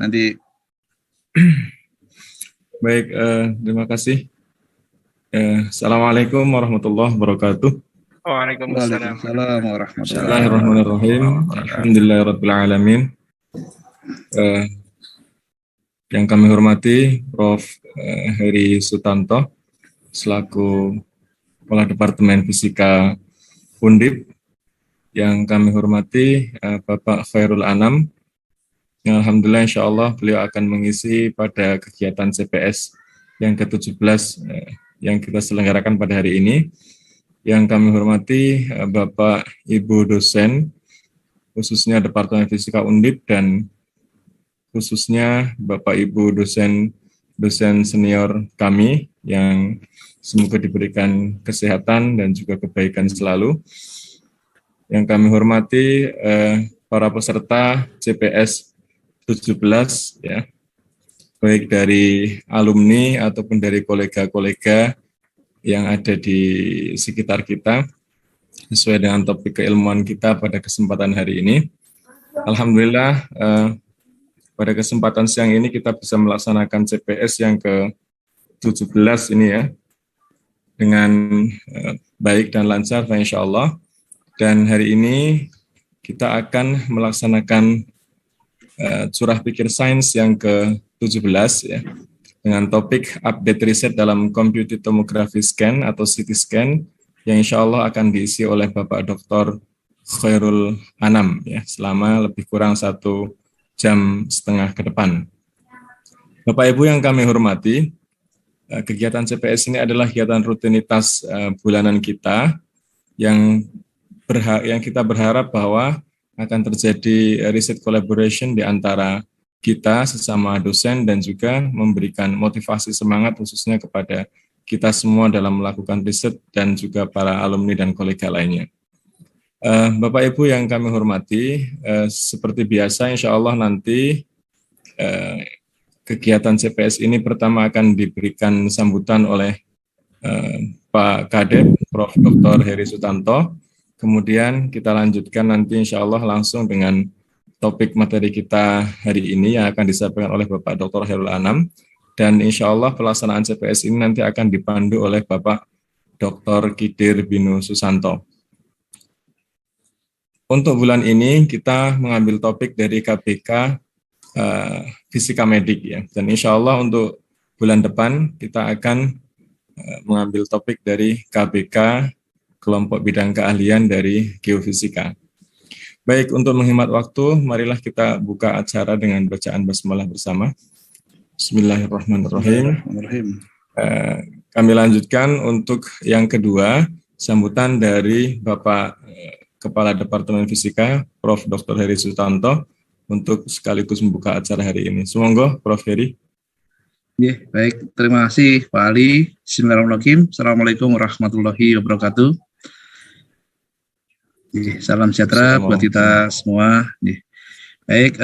nanti. Baik, terima kasih. Assalamualaikum warahmatullahi wabarakatuh. Waalaikumsalam warahmatullahi Bismillahirrahmanirrahim. Alhamdulillahirabbil alamin. Yang kami hormati Prof. Heri Sutanto selaku Kepala Departemen Fisika Undip. Yang kami hormati Bapak Khairul Anam, yang alhamdulillah insya Allah beliau akan mengisi pada kegiatan CPS yang ke-17 yang kita selenggarakan pada hari ini. Yang kami hormati Bapak Ibu dosen, khususnya Departemen Fisika Undip, dan khususnya Bapak Ibu dosen senior kami yang semoga diberikan kesehatan dan juga kebaikan selalu. Yang kami hormati para peserta CPS 17 ya, baik dari alumni ataupun dari kolega-kolega yang ada di sekitar kita sesuai dengan topik keilmuan kita pada kesempatan hari ini. Alhamdulillah pada kesempatan siang ini kita bisa melaksanakan CPS yang ke-17 ini ya dengan baik dan lancar insya Allah. Dan hari ini kita akan melaksanakan curah pikir sains yang ke-17 ya, dengan topik update riset dalam computed tomography scan atau CT scan yang insya Allah akan diisi oleh Bapak Dr. Khairul Anam ya, selama lebih kurang 1,5 jam ke depan. Bapak Ibu yang kami hormati, kegiatan CPS ini adalah kegiatan rutinitas bulanan kita yang kita berharap bahwa akan terjadi riset collaboration di antara kita sesama dosen dan juga memberikan motivasi semangat khususnya kepada kita semua dalam melakukan riset dan juga para alumni dan kolega lainnya. Bapak Ibu yang kami hormati, seperti biasa insya Allah nanti kegiatan CPS ini pertama akan diberikan sambutan oleh Pak Kadep, Prof. Dr. Heri Sutanto. Kemudian kita lanjutkan nanti insya Allah langsung dengan topik materi kita hari ini yang akan disampaikan oleh Bapak Dr. Khairul Anam. Dan insya Allah pelaksanaan CPS ini nanti akan dipandu oleh Bapak Dr. Kidir Binu Susanto. Untuk bulan ini kita mengambil topik dari KBK Fisika Medik ya. Dan insya Allah untuk bulan depan kita akan mengambil topik dari KBK kelompok bidang keahlian dari geofisika. Baik, untuk menghemat waktu, marilah kita buka acara dengan bacaan basmalah bersama. Bismillahirrahmanirrahim. Kami lanjutkan untuk yang kedua, sambutan dari Bapak Kepala Departemen Fisika, Prof. Dr. Heri Sutanto, untuk sekaligus membuka acara hari ini. Semoga, Prof. Heri. Ya, baik, terima kasih Pak Ali. Bismillahirrahmanirrahim. Assalamualaikum warahmatullahi wabarakatuh. Salam sejahtera buat kita semua. Baik,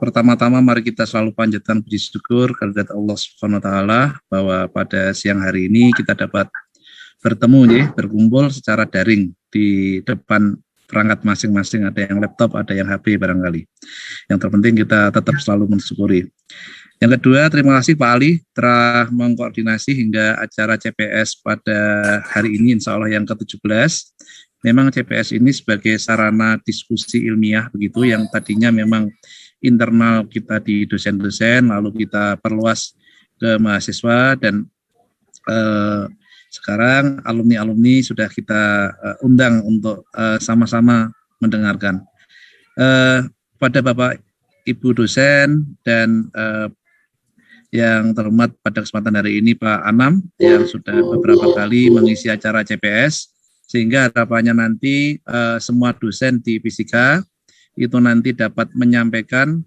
pertama-tama mari kita selalu panjatkan puji syukur kehadirat Allah Subhanahu wa taala bahwa pada siang hari ini kita dapat bertemu berkumpul secara daring di depan perangkat masing-masing, ada yang laptop, ada yang HP barangkali. Yang terpenting kita tetap selalu mensyukuri. Yang kedua, terima kasih Pak Ali telah mengkoordinasi hingga acara CPS pada hari ini insya Allah yang ke-17. Memang CPS ini sebagai sarana diskusi ilmiah begitu yang tadinya memang internal kita di dosen-dosen, lalu kita perluas ke mahasiswa dan sekarang alumni-alumni sudah kita undang untuk sama-sama mendengarkan. Pada Bapak Ibu dosen dan yang terhormat pada kesempatan hari ini Pak Anam yang sudah beberapa kali mengisi acara CPS, sehingga harapannya nanti semua dosen di fisika itu nanti dapat menyampaikan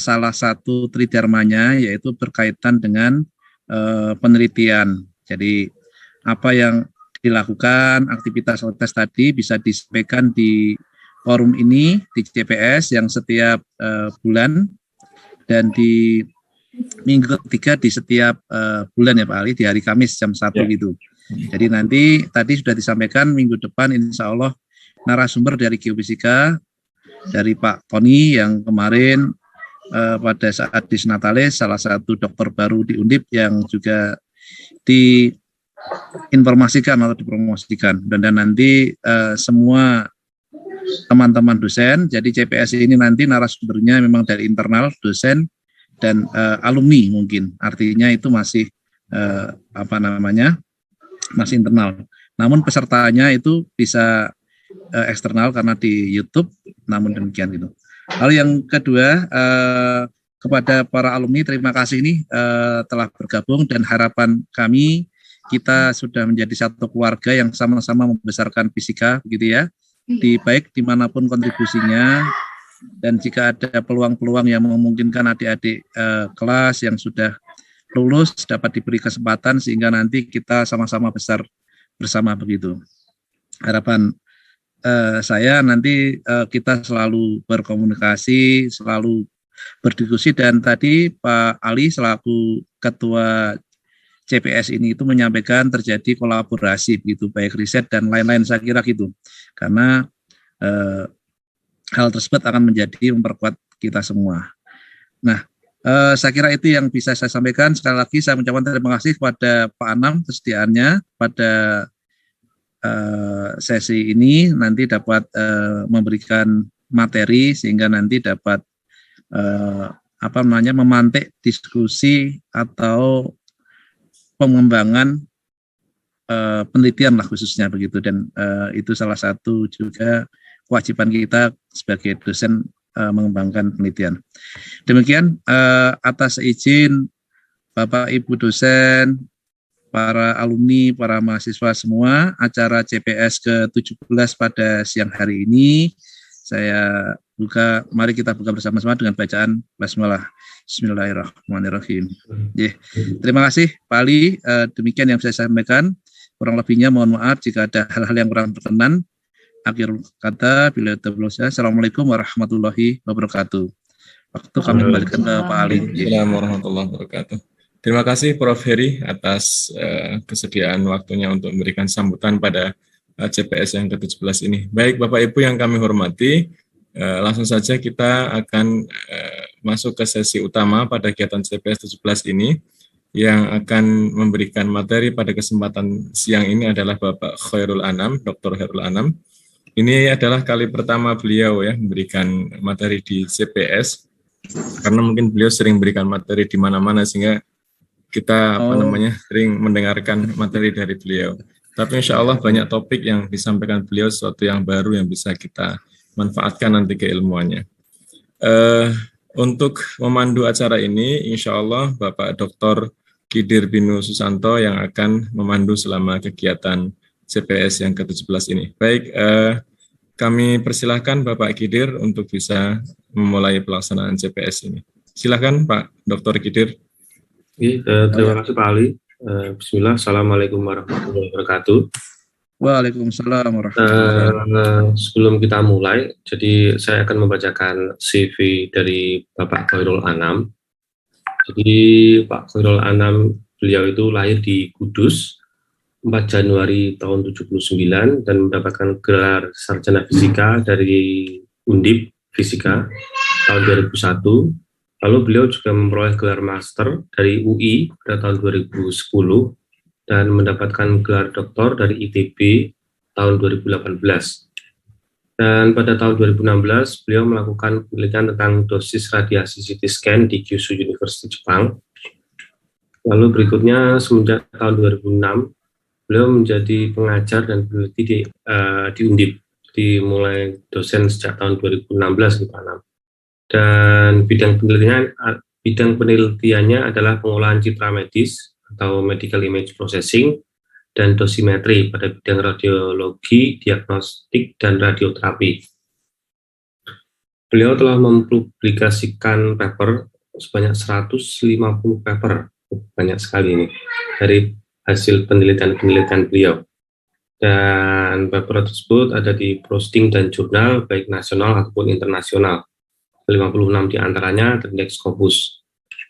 salah satu tridharmanya, yaitu berkaitan dengan penelitian. Jadi apa yang dilakukan, aktivitas tadi bisa disampaikan di forum ini, di CPS yang setiap bulan, dan di minggu ketiga di setiap bulan ya Pak Ali, di hari Kamis jam 1 gitu. Jadi nanti tadi sudah disampaikan minggu depan insya Allah narasumber dari geofisika, dari Pak Tony yang kemarin pada saat Disnatalis, salah satu dokter baru di Undip yang juga diinformasikan atau dipromosikan. Dan nanti semua teman-teman dosen, jadi CPS ini nanti narasumbernya memang dari internal dosen dan alumni mungkin, artinya itu masih masih internal. Namun pesertanya itu bisa eksternal karena di YouTube, namun demikian gitu. Lalu yang kedua, kepada para alumni terima kasih nih telah bergabung, dan harapan kami kita sudah menjadi satu keluarga yang sama-sama membesarkan fisika begitu ya, baik dimanapun kontribusinya, dan jika ada peluang-peluang yang memungkinkan adik-adik kelas yang sudah lulus dapat diberi kesempatan sehingga nanti kita sama-sama besar bersama begitu. Harapan saya nanti kita selalu berkomunikasi, selalu berdiskusi, dan tadi Pak Ali selaku Ketua CPS ini itu menyampaikan terjadi kolaborasi begitu, baik riset dan lain-lain, saya kira gitu. Karena hal tersebut akan menjadi memperkuat kita semua. Nah, saya kira itu yang bisa saya sampaikan. Sekali lagi saya mengucapkan terima kasih kepada Pak Anam kesediaannya pada sesi ini, nanti dapat memberikan materi sehingga nanti dapat memantik diskusi atau pengembangan penelitian lah khususnya begitu, dan itu salah satu juga kewajiban kita sebagai dosen mengembangkan penelitian. Demikian atas izin Bapak Ibu dosen, para alumni, para mahasiswa semua, acara CPS ke-17 pada siang hari ini saya buka. Mari kita buka bersama-sama dengan bacaan basmalah. Bismillahirrahmanirrahim. Terima kasih Pak Ali, demikian yang saya sampaikan. Kurang lebihnya mohon maaf jika ada hal-hal yang kurang berkenan. Akhir kata, bila terlalu. Assalamualaikum warahmatullahi wabarakatuh. Waktu kami kembalikan ke Pak Ali. Assalamualaikum warahmatullahi wabarakatuh. Terima kasih Prof. Heri atas kesediaan waktunya untuk memberikan sambutan pada CPS yang ke-17 ini. Baik Bapak Ibu yang kami hormati, langsung saja kita akan masuk ke sesi utama pada kegiatan CPS 17 ini. Yang akan memberikan materi pada kesempatan siang ini adalah Bapak Khairul Anam, Dr. Khairul Anam. Ini adalah kali pertama beliau ya memberikan materi di CPS, karena mungkin beliau sering memberikan materi di mana-mana sehingga kita sering mendengarkan materi dari beliau. Tapi insya Allah banyak topik yang disampaikan beliau, sesuatu yang baru yang bisa kita manfaatkan nanti keilmuannya. Untuk memandu acara ini, insya Allah Bapak Dr. Kidir Binu Susanto yang akan memandu selama kegiatan CPS yang ke-17 ini. Baik, kami persilahkan Bapak Kidir untuk bisa memulai pelaksanaan CPS ini. Silakan Pak Dr. Kidir. Terima kasih Pak Ali. Bismillah, Assalamualaikum warahmatullahi wabarakatuh. Waalaikumsalam warahmatullahi wabarakatuh. Sebelum kita mulai, jadi saya akan membacakan CV dari Bapak Khairul Anam. Jadi Pak Khairul Anam, beliau itu lahir di Kudus 4 Januari tahun 79 dan mendapatkan gelar sarjana fisika dari Undip Fisika tahun 2001. Lalu beliau juga memperoleh gelar master dari UI pada tahun 2010 dan mendapatkan gelar doktor dari ITB tahun 2018. Dan pada tahun 2016 beliau melakukan penelitian tentang dosis radiasi CT scan di Kyushu University Jepang. Lalu berikutnya semenjak tahun 2006 beliau menjadi pengajar dan peneliti di Undip, dimulai dosen sejak tahun 2016 di Panam. Dan bidang penelitiannya adalah pengolahan citra medis atau medical image processing dan dosimetri pada bidang radiologi, diagnostik, dan radioterapi. Beliau telah mempublikasikan paper sebanyak 150 paper, banyak sekali ini, dari hasil penelitian beliau. Dan paper tersebut ada di posting dan jurnal baik nasional ataupun internasional. 56 di antaranya terindeks Scopus.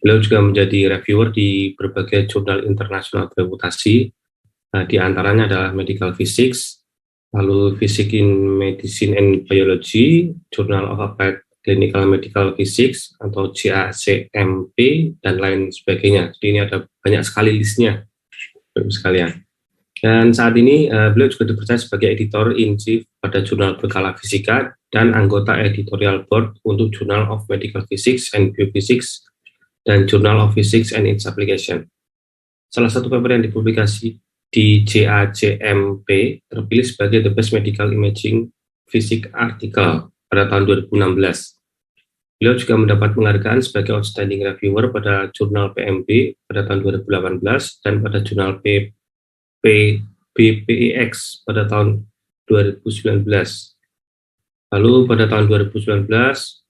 Beliau juga menjadi reviewer di berbagai jurnal internasional bereputasi. Di antaranya adalah Medical Physics, lalu Physics in Medicine and Biology, Journal of Applied Clinical Medical Physics atau CACMP dan lain sebagainya. Jadi ini ada banyak sekali listnya, Bapak sekalian. Dan saat ini beliau juga dipercaya sebagai editor-in-chief pada jurnal Berkala Fisika dan anggota editorial board untuk Journal of Medical Physics and Biophysics dan Journal of Physics and its Application. Salah satu paper yang dipublikasi di JACMP terpilih sebagai The Best Medical Imaging Physics Article pada tahun 2016. Beliau juga mendapat penghargaan sebagai Outstanding Reviewer pada Jurnal PMB pada tahun 2018 dan pada Jurnal BPIX pada tahun 2019. Lalu pada tahun 2019,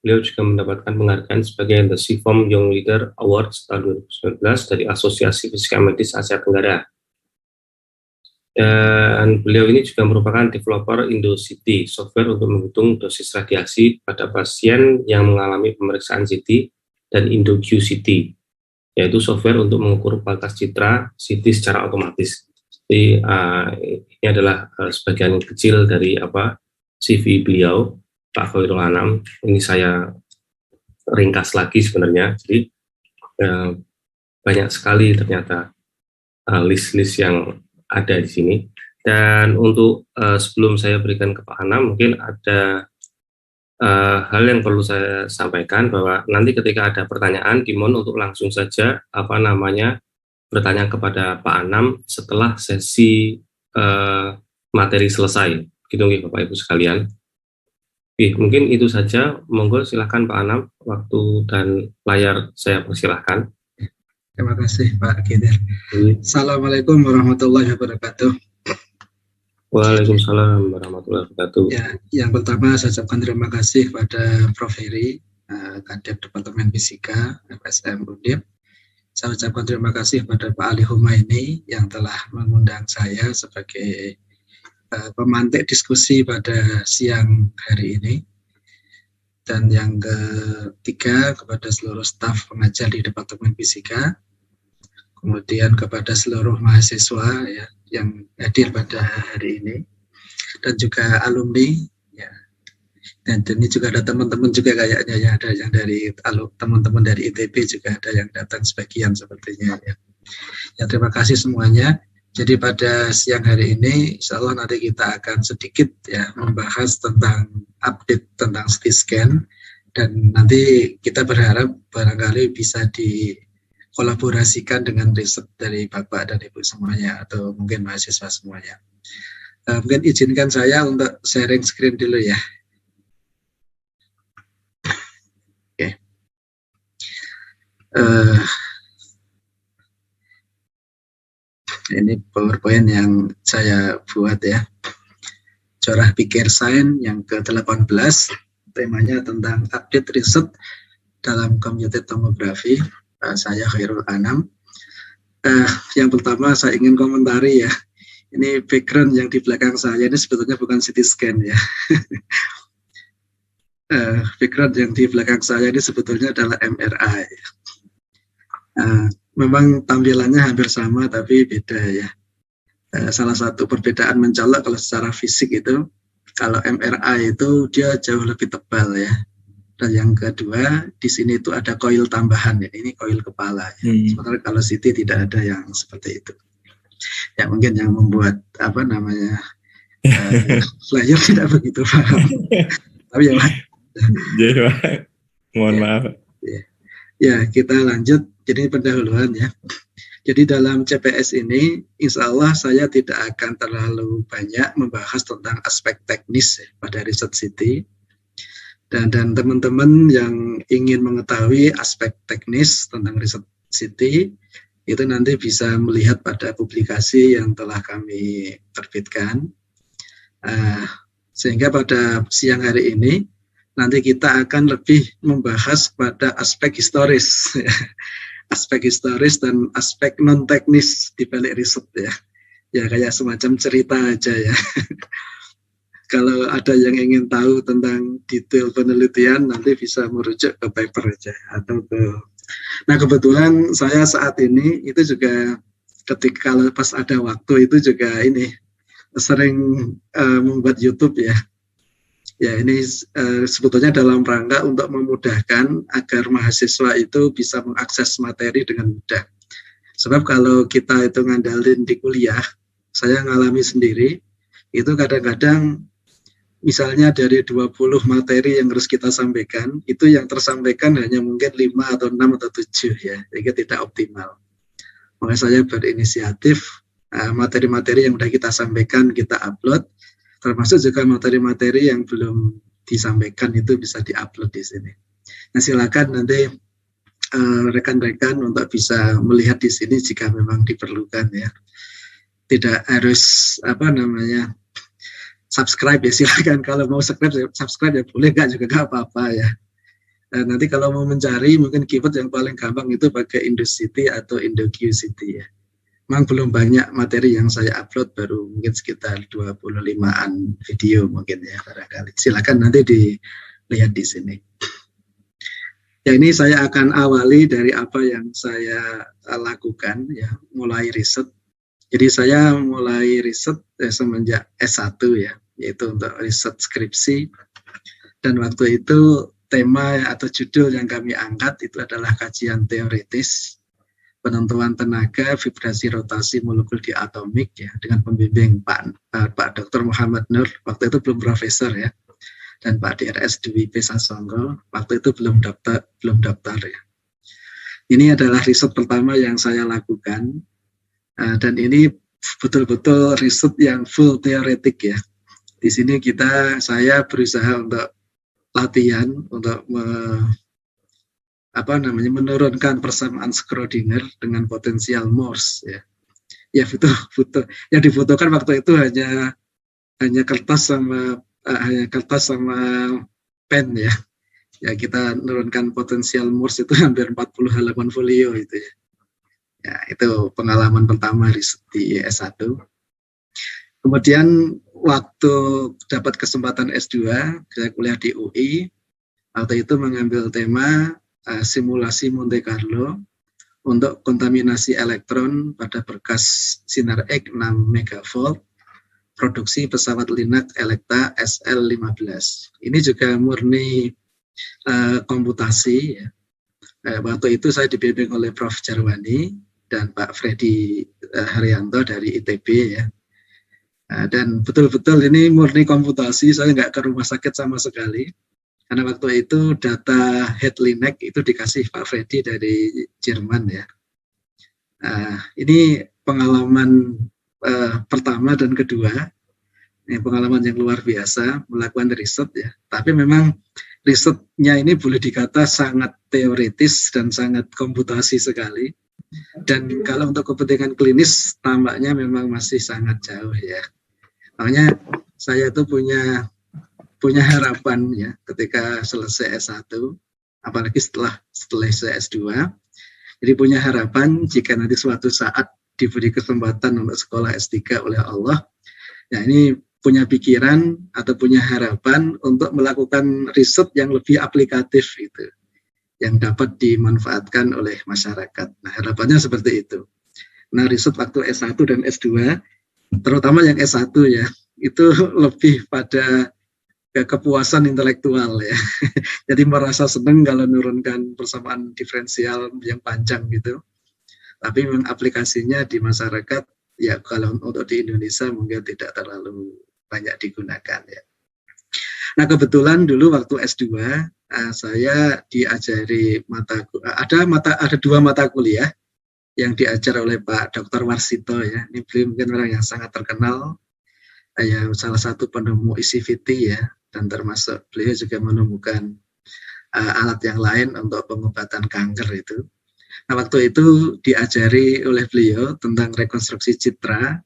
beliau juga mendapatkan penghargaan sebagai The CIFOM Young Leader Awards tahun 2019 dari Asosiasi Fisika Medis Asia Tenggara. Dan beliau ini juga merupakan developer IndoCT, software untuk menghitung dosis radiasi pada pasien yang mengalami pemeriksaan CT, dan IndoQCT, yaitu software untuk mengukur kualitas citra CT secara otomatis. Jadi ini adalah sebagian kecil dari CV beliau, Pak Khairul Anam. Ini saya ringkas lagi sebenarnya. Jadi banyak sekali ternyata list-list yang ada di sini. Dan untuk sebelum saya berikan ke Pak Anam, mungkin ada hal yang perlu saya sampaikan, bahwa nanti ketika ada pertanyaan, dimohon untuk langsung saja bertanya kepada Pak Anam setelah sesi materi selesai. Gitu Bapak Ibu sekalian. Mungkin itu saja. Monggo silakan Pak Anam, waktu dan layar saya persilahkan. Terima kasih Pak Kidir. Assalamualaikum warahmatullahi wabarakatuh. Waalaikumsalam warahmatullahi wabarakatuh. Ya, yang pertama saya ucapkan terima kasih kepada Prof. Heri, Kadep Departemen Fisika FSM Undip. Saya ucapkan terima kasih kepada Pak Ali Humaini yang telah mengundang saya sebagai pemantik diskusi pada siang hari ini. Dan yang ketiga, kepada seluruh staf pengajar di Departemen Fisika, kemudian kepada seluruh mahasiswa ya, yang hadir pada hari ini, dan juga alumni ya. Dan ini juga ada teman-teman juga kayaknya ya, ada yang dari teman-teman dari ITB juga ada yang datang sebagian sepertinya ya. Ya, terima kasih semuanya. Jadi pada siang hari ini insya Allah nanti kita akan sedikit ya membahas tentang update tentang CT scan, dan nanti kita berharap barangkali bisa dikolaborasikan dengan riset dari Bapak dan Ibu semuanya atau mungkin mahasiswa semuanya. Mungkin izinkan saya untuk sharing screen dulu ya. Oke. Ini PowerPoint yang saya buat ya. Corak Pikir Sains yang ke-18, temanya tentang update riset dalam computed tomography. Saya Khairul Anam. Yang pertama saya ingin komentari ya. Ini background yang di belakang saya ini sebetulnya bukan CT scan ya. Background yang di belakang saya ini sebetulnya adalah MRI. Memang tampilannya hampir sama tapi beda ya. Salah satu perbedaan mencolok kalau secara fisik itu, kalau MRI itu dia jauh lebih tebal ya. Dan yang kedua di sini itu ada koil tambahan ya. Ini koil kepala ya. Sementara kalau CT tidak ada yang seperti itu. Ya mungkin yang membuat player tidak begitu paham. Tapi ya Pak. Jadi Pak, mohon maaf. Ya kita lanjut. Jadi pendahuluan ya. Jadi dalam CPS ini, insya Allah saya tidak akan terlalu banyak membahas tentang aspek teknis ya, pada riset CT. Dan teman-teman yang ingin mengetahui aspek teknis tentang riset CT, itu nanti bisa melihat pada publikasi yang telah kami terbitkan. Sehingga pada siang hari ini, nanti kita akan lebih membahas pada aspek historis. Aspek historis dan aspek non teknis di balik riset ya. Ya kayak semacam cerita aja ya. Kalau ada yang ingin tahu tentang detail penelitian nanti bisa merujuk ke paper aja atau ke. Nah kebetulan saya saat ini itu juga ketika kalau pas ada waktu itu juga ini sering membuat YouTube ya. Ya, ini sebetulnya dalam rangka untuk memudahkan agar mahasiswa itu bisa mengakses materi dengan mudah. Sebab kalau kita itu ngandalin di kuliah, saya ngalami sendiri, itu kadang-kadang misalnya dari 20 materi yang harus kita sampaikan, itu yang tersampaikan hanya mungkin 5 atau 6 atau 7 ya, sehingga tidak optimal. Makanya saya berinisiatif materi-materi yang sudah kita sampaikan kita upload, termasuk juga materi-materi yang belum disampaikan itu bisa diupload di sini. Nah, silakan nanti rekan-rekan untuk bisa melihat di sini jika memang diperlukan ya. Tidak harus subscribe ya, silakan kalau mau subscribe ya boleh, enggak juga enggak apa-apa ya. Nanti kalau mau mencari mungkin keyword yang paling gampang itu pakai Indocity atau IndoQCity ya. Memang belum banyak materi yang saya upload, baru mungkin sekitar 25-an video mungkin ya barangkali. Silakan nanti dilihat di sini. Ya, ini saya akan awali dari apa yang saya lakukan ya, mulai riset. Jadi saya mulai riset semenjak S1 ya, yaitu untuk riset skripsi. Dan waktu itu tema atau judul yang kami angkat itu adalah kajian teoritis penentuan tenaga vibrasi rotasi molekul diatomik ya, dengan pembimbing Pak Dr. Muhammad Nur, waktu itu belum profesor ya, dan Pak DRS Dwi P. Sasongko, waktu itu belum daftar ya. Ini adalah riset pertama yang saya lakukan, dan ini betul-betul riset yang full teoretik ya. Di sini saya berusaha untuk latihan untuk menurunkan persamaan Schrödinger dengan potensial Morse ya. Ya betul. Yang dibutuhkan waktu itu hanya kertas sama pen ya. Ya, kita menurunkan potensial Morse itu hampir 40 halaman folio itu ya. Ya, itu pengalaman pertama di S1. Kemudian waktu dapat kesempatan S2, saya kuliah di UI. Waktu itu mengambil tema simulasi Monte Carlo untuk kontaminasi elektron pada berkas sinar X 6 MV produksi pesawat Linac Electa SL-15. Ini juga murni komputasi ya. Waktu itu saya dibimbing oleh Prof. Jarwani dan Pak Freddy Haryanto dari ITB ya. Dan betul-betul ini murni komputasi, saya nggak ke rumah sakit sama sekali. Karena waktu itu data head Linac itu dikasih Pak Freddy dari Jerman ya. Ini pengalaman pertama dan kedua, ini pengalaman yang luar biasa melakukan riset ya. Tapi memang risetnya ini boleh dikata sangat teoritis dan sangat komputasi sekali. Dan kalau untuk kepentingan klinis tampaknya memang masih sangat jauh ya. Makanya saya itu punya harapan ya ketika selesai S1, apalagi setelah selesai S2. Jadi punya harapan jika nanti suatu saat diberi kesempatan untuk sekolah S3 oleh Allah, ya ini punya pikiran atau punya harapan untuk melakukan riset yang lebih aplikatif itu, yang dapat dimanfaatkan oleh masyarakat. Nah, harapannya seperti itu. Nah, riset waktu S1 dan S2, terutama yang S1 ya, itu lebih pada kepuasan intelektual ya. Jadi merasa senang kalau menurunkan persamaan diferensial yang panjang gitu. Tapi memang aplikasinya di masyarakat ya, kalau untuk di Indonesia mungkin tidak terlalu banyak digunakan ya. Nah, kebetulan dulu waktu S2 saya diajari ada dua mata kuliah yang diajar oleh Pak Dr. Warsito ya. Ini beliau mungkin orang yang sangat terkenal, ya salah satu penemu ECVT ya, dan termasuk beliau juga menemukan alat yang lain untuk pengobatan kanker itu. Nah, waktu itu diajari oleh beliau tentang rekonstruksi citra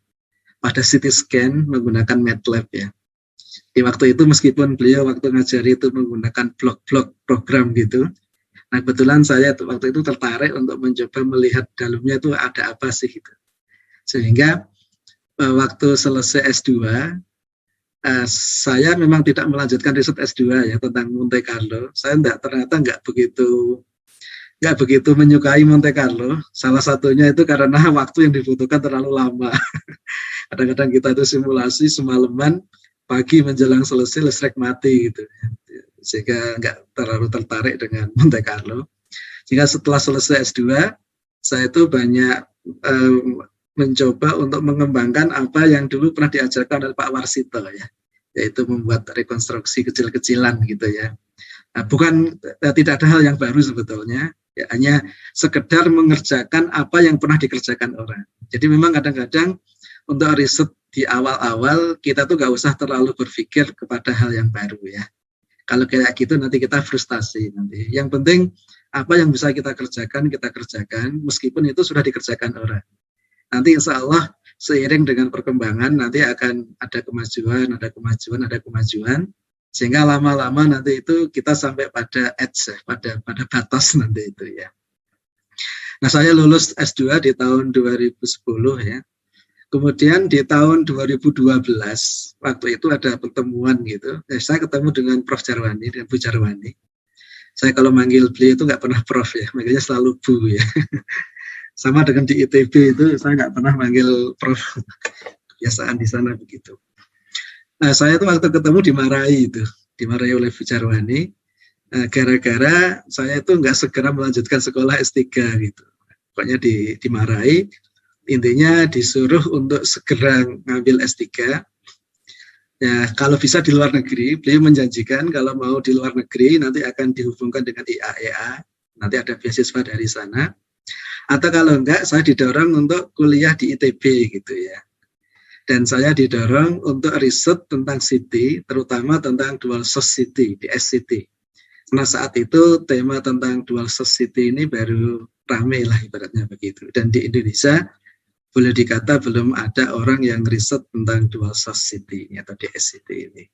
pada CT scan menggunakan MATLAB ya. Di waktu itu meskipun beliau waktu ngajari itu menggunakan blok-blok program gitu, nah kebetulan saya waktu itu tertarik untuk mencoba melihat dalamnya itu ada apa sih gitu. Sehingga waktu selesai S2, saya memang tidak melanjutkan riset S2 ya tentang Monte Carlo. Saya ternyata nggak begitu menyukai Monte Carlo. Salah satunya itu karena waktu yang dibutuhkan terlalu lama. Kadang-kadang kita itu simulasi semalaman, pagi menjelang selesai listrik mati gitu ya. Sehingga nggak terlalu tertarik dengan Monte Carlo. Sehingga setelah selesai S2 saya itu banyak mencoba untuk mengembangkan apa yang dulu pernah diajarkan oleh Pak Warsito ya, yaitu membuat rekonstruksi kecil-kecilan gitu ya. Nah, tidak ada hal yang baru sebetulnya, ya, hanya sekedar mengerjakan apa yang pernah dikerjakan orang. Jadi memang kadang-kadang untuk riset di awal-awal kita tuh nggak usah terlalu berpikir kepada hal yang baru ya. Kalau kayak gitu nanti kita frustasi nanti. Yang penting apa yang bisa kita kerjakan meskipun itu sudah dikerjakan orang. Nanti insya Allah seiring dengan perkembangan nanti akan ada kemajuan, sehingga lama-lama nanti itu kita sampai pada edge, pada batas nanti itu ya. Nah, saya lulus S2 di tahun 2010 ya. Kemudian di tahun 2012 waktu itu ada pertemuan gitu. Saya ketemu dengan Prof. Jarwani dan Bu Jarwani. Saya kalau manggil beliau itu nggak pernah Prof ya, manggilnya selalu Bu ya. Sama dengan di ITB itu saya nggak pernah manggil Prof. Kebiasaan di sana begitu. Nah, saya tuh waktu ketemu dimarahi oleh Bu Jarwani, gara-gara saya itu nggak segera melanjutkan sekolah S3 gitu. Pokoknya dimarahi, intinya disuruh untuk segera ngambil S3. Ya, kalau bisa di luar negeri, beliau menjanjikan kalau mau di luar negeri nanti akan dihubungkan dengan IAEA, nanti ada beasiswa dari sana. Atau kalau enggak, saya didorong untuk kuliah di ITB gitu ya. Dan saya didorong untuk riset tentang City, terutama tentang dual source City, di SCT. Karena saat itu tema tentang dual source City ini baru rame lah ibaratnya begitu. Dan di Indonesia boleh dikata belum ada orang yang riset tentang dual source City ini atau DSCT ini.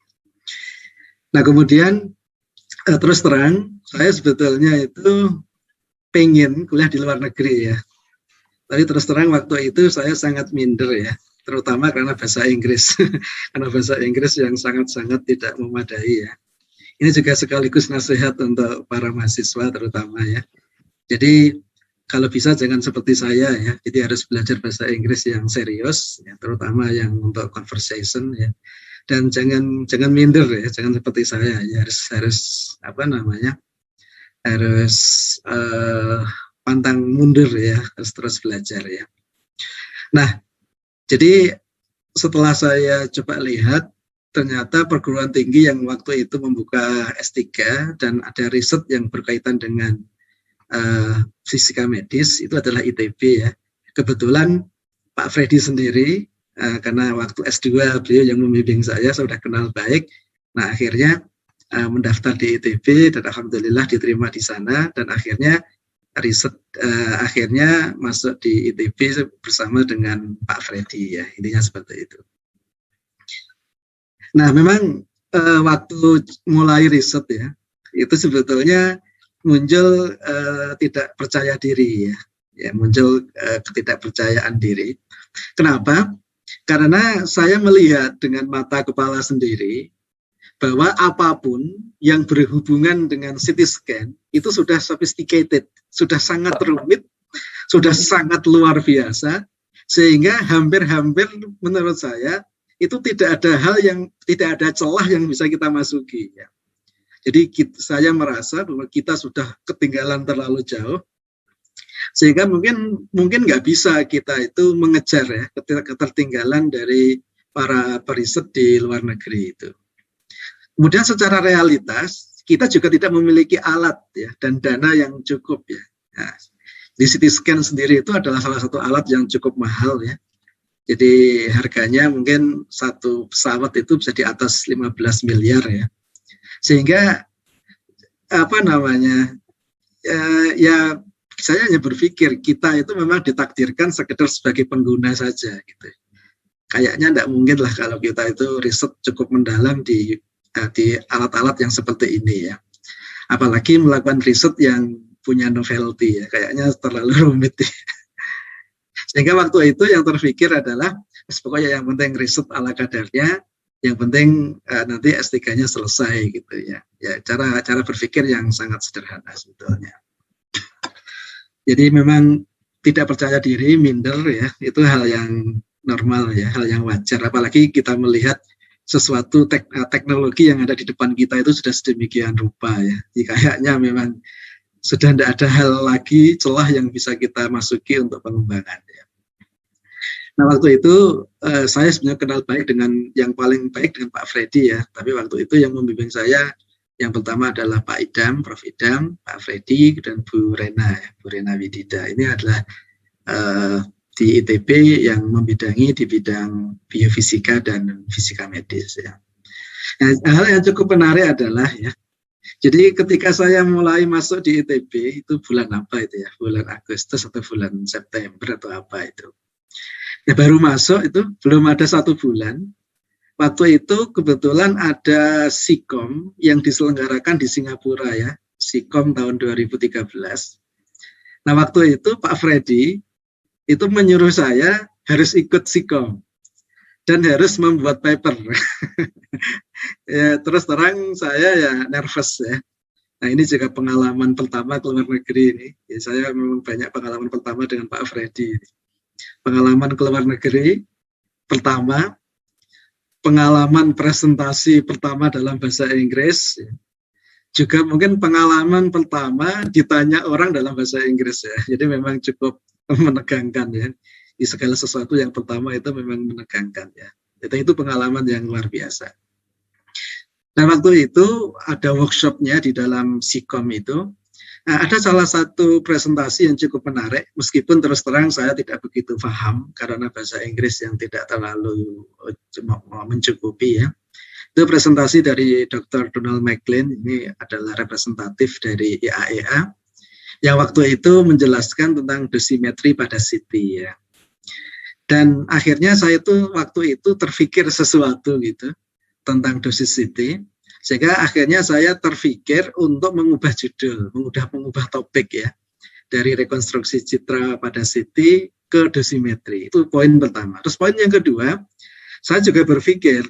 Nah kemudian terus terang saya sebetulnya itu pengen kuliah di luar negeri ya. Tapi terus terang waktu itu saya sangat minder ya, terutama karena bahasa Inggris. Karena bahasa Inggris yang sangat-sangat tidak memadai ya. Ini juga sekaligus nasihat untuk para mahasiswa terutama ya. Jadi kalau bisa jangan seperti saya ya, jadi harus belajar bahasa Inggris yang serius, ya, terutama yang untuk conversation ya. Dan jangan minder ya, jangan seperti saya ya, harus pantang mundur ya, harus terus belajar ya. Nah, jadi setelah saya coba lihat, ternyata perguruan tinggi yang waktu itu membuka S3 dan ada riset yang berkaitan dengan fisika medis itu adalah ITB ya. Kebetulan Pak Freddy sendiri, karena waktu S2 beliau yang membimbing saya sudah kenal baik. Nah akhirnya mendaftar di ITB dan alhamdulillah diterima di sana dan akhirnya riset akhirnya masuk di ITB bersama dengan Pak Freddy ya, intinya seperti itu. Nah memang waktu mulai riset ya itu sebetulnya muncul tidak percaya diri ya muncul ketidakpercayaan diri. Kenapa? Karena saya melihat dengan mata kepala sendiri bahwa apapun yang berhubungan dengan CT scan itu sudah sophisticated, sudah sangat rumit, sudah sangat luar biasa, sehingga hampir-hampir menurut saya itu tidak ada celah yang bisa kita masuki. Ya. Jadi saya merasa bahwa kita sudah ketinggalan terlalu jauh, sehingga mungkin nggak bisa kita itu mengejar ya ketertinggalan dari para periset di luar negeri itu. Kemudian secara realitas kita juga tidak memiliki alat ya dan dana yang cukup ya. Nah, di CT scan sendiri itu adalah salah satu alat yang cukup mahal ya. Jadi harganya mungkin satu pesawat itu bisa di atas 15 miliar ya. Sehingga ya saya hanya berpikir kita itu memang ditakdirkan sekedar sebagai pengguna saja gitu. Kayaknya tidak mungkin lah kalau kita itu riset cukup mendalam di alat-alat yang seperti ini ya. Apalagi melakukan riset yang punya novelty ya, kayaknya terlalu rumit ya. Sehingga waktu itu yang terpikir adalah pokoknya yang penting riset ala kadarnya, yang penting nanti S3-nya selesai gitu ya. Ya cara berpikir yang sangat sederhana sebetulnya. Jadi memang tidak percaya diri, minder ya, itu hal yang normal ya, hal yang wajar. Apalagi kita melihat sesuatu teknologi yang ada di depan kita itu sudah sedemikian rupa ya. Jadi kayaknya memang sudah tidak ada hal lagi celah yang bisa kita masuki untuk pengembangan ya. Nah waktu itu saya sebenarnya kenal baik dengan yang paling baik dengan Pak Freddy ya. Tapi waktu itu yang membimbing saya yang pertama adalah Pak Idam, Prof. Idam, Pak Freddy dan Bu Rena ya, Bu Rena Widida. Ini adalah di ITB yang membidangi di bidang biofisika dan fisika medis ya. Nah, hal yang cukup menarik adalah ya. Jadi ketika saya mulai masuk di ITB itu bulan apa itu ya? Bulan Agustus atau bulan September atau apa itu? Ya baru masuk itu belum ada 1 bulan. Waktu itu kebetulan ada SIKOM yang diselenggarakan di Singapura ya. SIKOM tahun 2013. Nah waktu itu Pak Freddy itu menyuruh saya harus ikut SIKOM dan harus membuat paper. Ya, terus terang saya ya nervous ya. Nah ini juga pengalaman pertama ke luar negeri ini. Ya, saya memang banyak pengalaman pertama dengan Pak Freddy. Pengalaman ke luar negeri pertama, pengalaman presentasi pertama dalam bahasa Inggris, juga mungkin pengalaman pertama ditanya orang dalam bahasa Inggris ya. Jadi memang cukup menegangkan ya. Di segala sesuatu yang pertama itu memang menegangkan ya. Itu pengalaman yang luar biasa. Nah waktu itu ada workshopnya di dalam SIKOM itu. Nah, ada salah satu presentasi yang cukup menarik, meskipun terus terang saya tidak begitu paham karena bahasa Inggris yang tidak terlalu mencukupi ya. Itu presentasi dari Dr. Donald McLean, ini adalah representatif dari IAEA, yang waktu itu menjelaskan tentang dosimetri pada CT ya. Dan akhirnya saya itu waktu itu terpikir sesuatu gitu tentang dosis CT. Sehingga akhirnya saya terpikir untuk mengubah judul, mengubah topik ya. Dari rekonstruksi citra pada CT ke dosimetri. Itu poin pertama. Terus poin yang kedua, saya juga berpikir,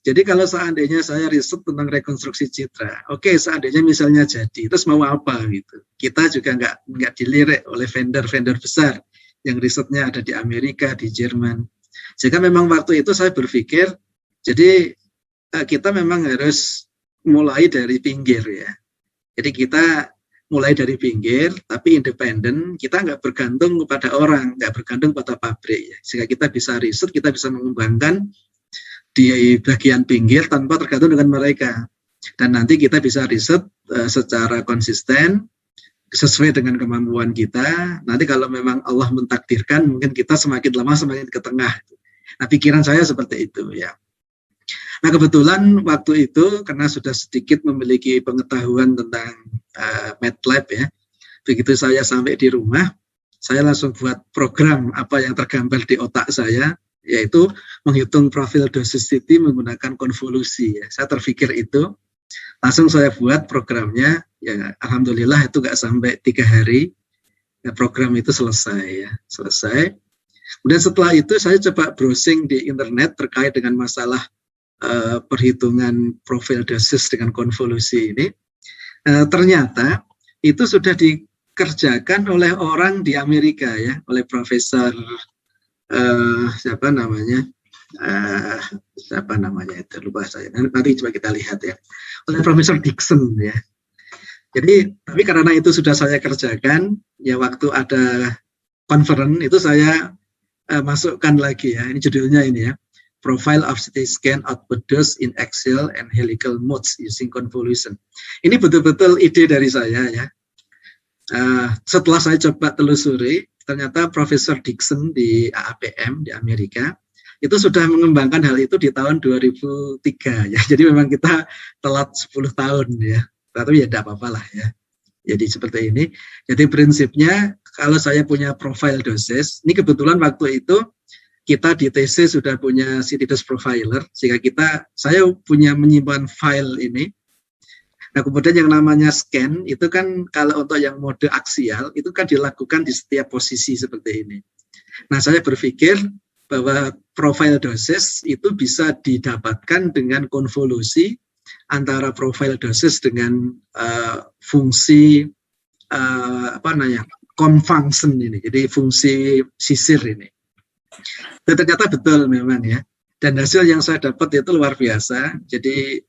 jadi kalau seandainya saya riset tentang rekonstruksi citra, oke, seandainya misalnya jadi, terus mau apa gitu. Kita juga nggak dilirik oleh vendor-vendor besar yang risetnya ada di Amerika, di Jerman. Sehingga memang waktu itu saya berpikir, jadi kita memang harus mulai dari pinggir ya. Jadi kita mulai dari pinggir, tapi independen, kita nggak bergantung kepada orang, nggak bergantung pada pabrik ya. Sehingga kita bisa riset, kita bisa mengembangkan di bagian pinggir tanpa tergantung dengan mereka. Dan nanti kita bisa riset secara konsisten, sesuai dengan kemampuan kita. Nanti kalau memang Allah mentakdirkan, mungkin kita semakin lama semakin ke tengah. Nah pikiran saya seperti itu ya. Nah kebetulan waktu itu karena sudah sedikit memiliki pengetahuan tentang MATLAB ya, begitu saya sampai di rumah, saya langsung buat program apa yang tergambar di otak saya, yaitu menghitung profil dosis CT menggunakan konvolusi. Ya. Saya terpikir itu, langsung saya buat programnya, ya alhamdulillah itu nggak sampai 3 hari, ya, program itu selesai. Ya. Selesai. Kemudian setelah itu saya coba browsing di internet terkait dengan masalah perhitungan profil dosis dengan konvolusi ini, ternyata itu sudah dikerjakan oleh orang di Amerika ya, oleh Profesor siapa namanya itu lupa saya, nanti coba kita lihat ya, oleh Profesor Dickson ya. Jadi tapi karena itu sudah saya kerjakan ya, waktu ada conference itu saya masukkan lagi ya, ini judulnya ini ya, Profile of CT scan output dose in axial and helical modes using convolution. Ini betul-betul ide dari saya ya. Setelah saya coba telusuri, ternyata Profesor Dickson di AAPM di Amerika itu sudah mengembangkan hal itu di tahun 2003 ya. Jadi memang kita telat 10 tahun ya. Tapi ya tidak apa-apa lah ya. Jadi seperti ini. Jadi prinsipnya kalau saya punya profile dosis, ini kebetulan waktu itu kita di TC sudah punya CT dose profiler, sehingga saya punya menyimpan file ini. Nah kemudian yang namanya scan itu kan kalau untuk yang mode aksial itu kan dilakukan di setiap posisi seperti ini. Nah saya berpikir bahwa profile dosis itu bisa didapatkan dengan konvolusi antara profile dosis dengan fungsi confunction ini, jadi fungsi sisir ini. Dan ternyata betul memang ya. Dan hasil yang saya dapat itu luar biasa. Jadi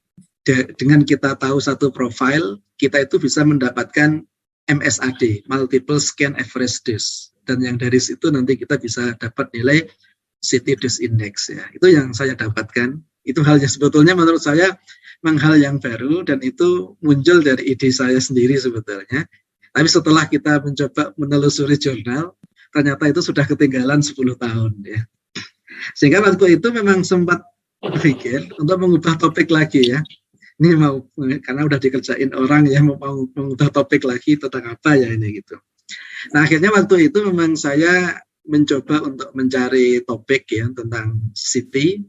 dengan kita tahu satu profil, kita itu bisa mendapatkan MSAD, Multiple Scan Average Dose. Dan yang dari situ nanti kita bisa dapat nilai City Dose Index ya. Itu yang saya dapatkan. Itu hal yang sebetulnya menurut saya memang hal yang baru dan itu muncul dari ide saya sendiri sebetulnya. Tapi setelah kita mencoba menelusuri jurnal, ternyata itu sudah ketinggalan 10 tahun ya. Sehingga waktu itu memang sempat berpikir untuk mengubah topik lagi ya. Ini mau, karena udah dikerjain orang ya, mau mengubah topik lagi tentang apa ya ini gitu. Nah akhirnya waktu itu memang saya mencoba untuk mencari topik ya tentang city.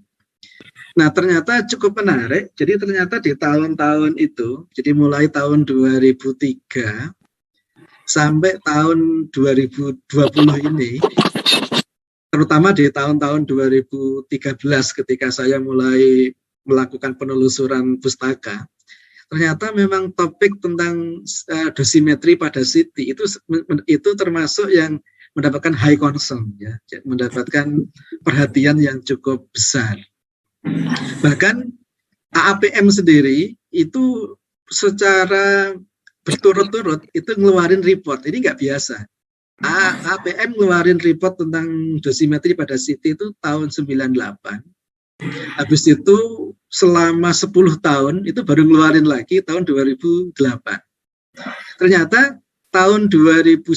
Nah ternyata cukup menarik. Jadi ternyata di tahun-tahun itu, jadi mulai tahun 2003 sampai tahun 2020 ini, terutama di tahun-tahun 2013 ketika saya mulai melakukan penelusuran pustaka, ternyata memang topik tentang dosimetri pada city itu termasuk yang mendapatkan high concern ya, mendapatkan perhatian yang cukup besar. Bahkan AAPM sendiri itu secara berturut-turut itu ngeluarin report, ini nggak biasa. AAPM ngeluarin report tentang dosimetri pada city itu tahun 98. Habis itu selama 10 tahun itu baru ngeluarin lagi tahun 2008. Ternyata tahun 2010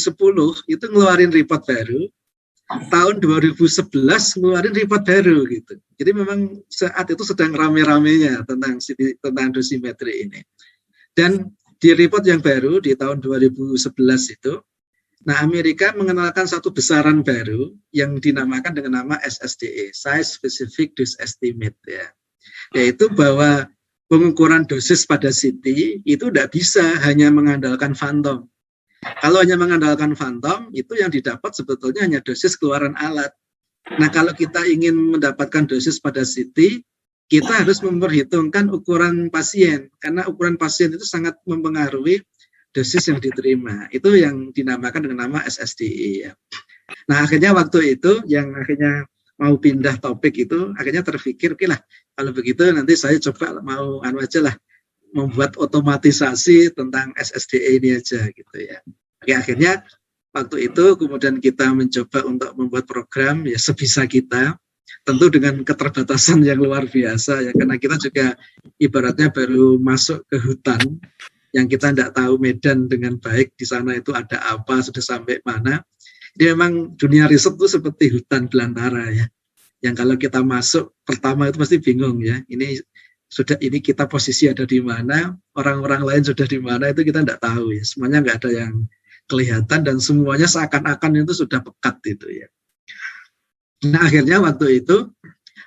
itu ngeluarin report baru. Tahun 2011 ngeluarin report baru gitu. Jadi memang saat itu sedang rame-ramenya tentang dosimetri ini. Dan di report yang baru di tahun 2011 itu, nah Amerika mengenalkan satu besaran baru yang dinamakan dengan nama SSDE, Size Specific Dose Estimate ya. Yaitu bahwa pengukuran dosis pada city itu tidak bisa hanya mengandalkan phantom. Kalau hanya mengandalkan phantom, itu yang didapat sebetulnya hanya dosis keluaran alat. Nah kalau kita ingin mendapatkan dosis pada city, kita harus memperhitungkan ukuran pasien, karena ukuran pasien itu sangat mempengaruhi dosis yang diterima. Itu yang dinamakan dengan nama SSDE ya. Nah akhirnya waktu itu yang akhirnya mau pindah topik itu akhirnya terpikir, oke lah kalau begitu nanti saya coba mau membuat otomatisasi tentang SSDE ini aja gitu ya. Oke, akhirnya waktu itu kemudian kita mencoba untuk membuat program ya sebisa kita, tentu dengan keterbatasan yang luar biasa ya, karena kita juga ibaratnya baru masuk ke hutan yang kita tidak tahu medan dengan baik, di sana itu ada apa, sudah sampai mana. Jadi memang dunia riset itu seperti hutan belantara ya, yang kalau kita masuk pertama itu pasti bingung ya, ini kita posisi ada di mana, orang-orang lain sudah di mana, itu kita tidak tahu ya, semuanya nggak ada yang kelihatan dan semuanya seakan-akan itu sudah pekat itu ya. Nah akhirnya waktu itu,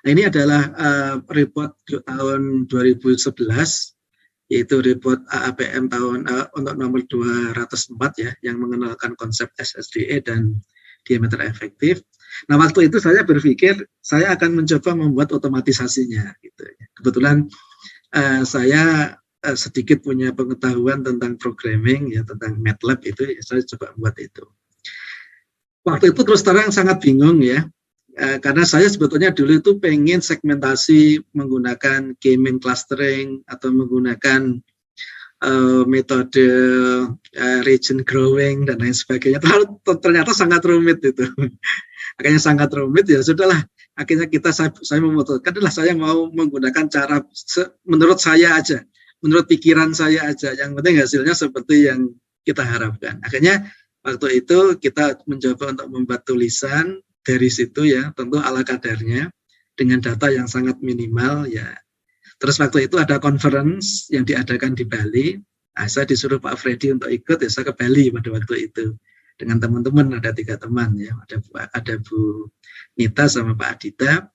ini adalah report tahun 2011, yaitu report AAPM tahun untuk nomor 204 ya, yang mengenalkan konsep SSDE dan diameter efektif. Nah waktu itu saya berpikir saya akan mencoba membuat otomatisasinya gitu. Kebetulan saya sedikit punya pengetahuan tentang programming ya, tentang MATLAB itu ya, saya coba buat itu. Waktu itu terus terang sangat bingung ya, karena saya sebetulnya dulu itu pengen segmentasi menggunakan K-mean clustering atau menggunakan metode region growing dan lain sebagainya. Ternyata sangat rumit itu. Akhirnya sangat rumit ya sudahlah. Akhirnya saya memutuskan adalah saya mau menggunakan cara menurut saya aja, menurut pikiran saya aja. Yang penting hasilnya seperti yang kita harapkan. Akhirnya waktu itu kita mencoba untuk membuat tulisan dari situ ya, tentu ala kadarnya dengan data yang sangat minimal ya. Terus waktu itu ada conference yang diadakan di Bali. Nah, saya disuruh Pak Freddy untuk ikut ya, saya ke Bali pada waktu itu dengan teman-teman, ada 3 teman ya, ada Bu Nita sama Pak Adita.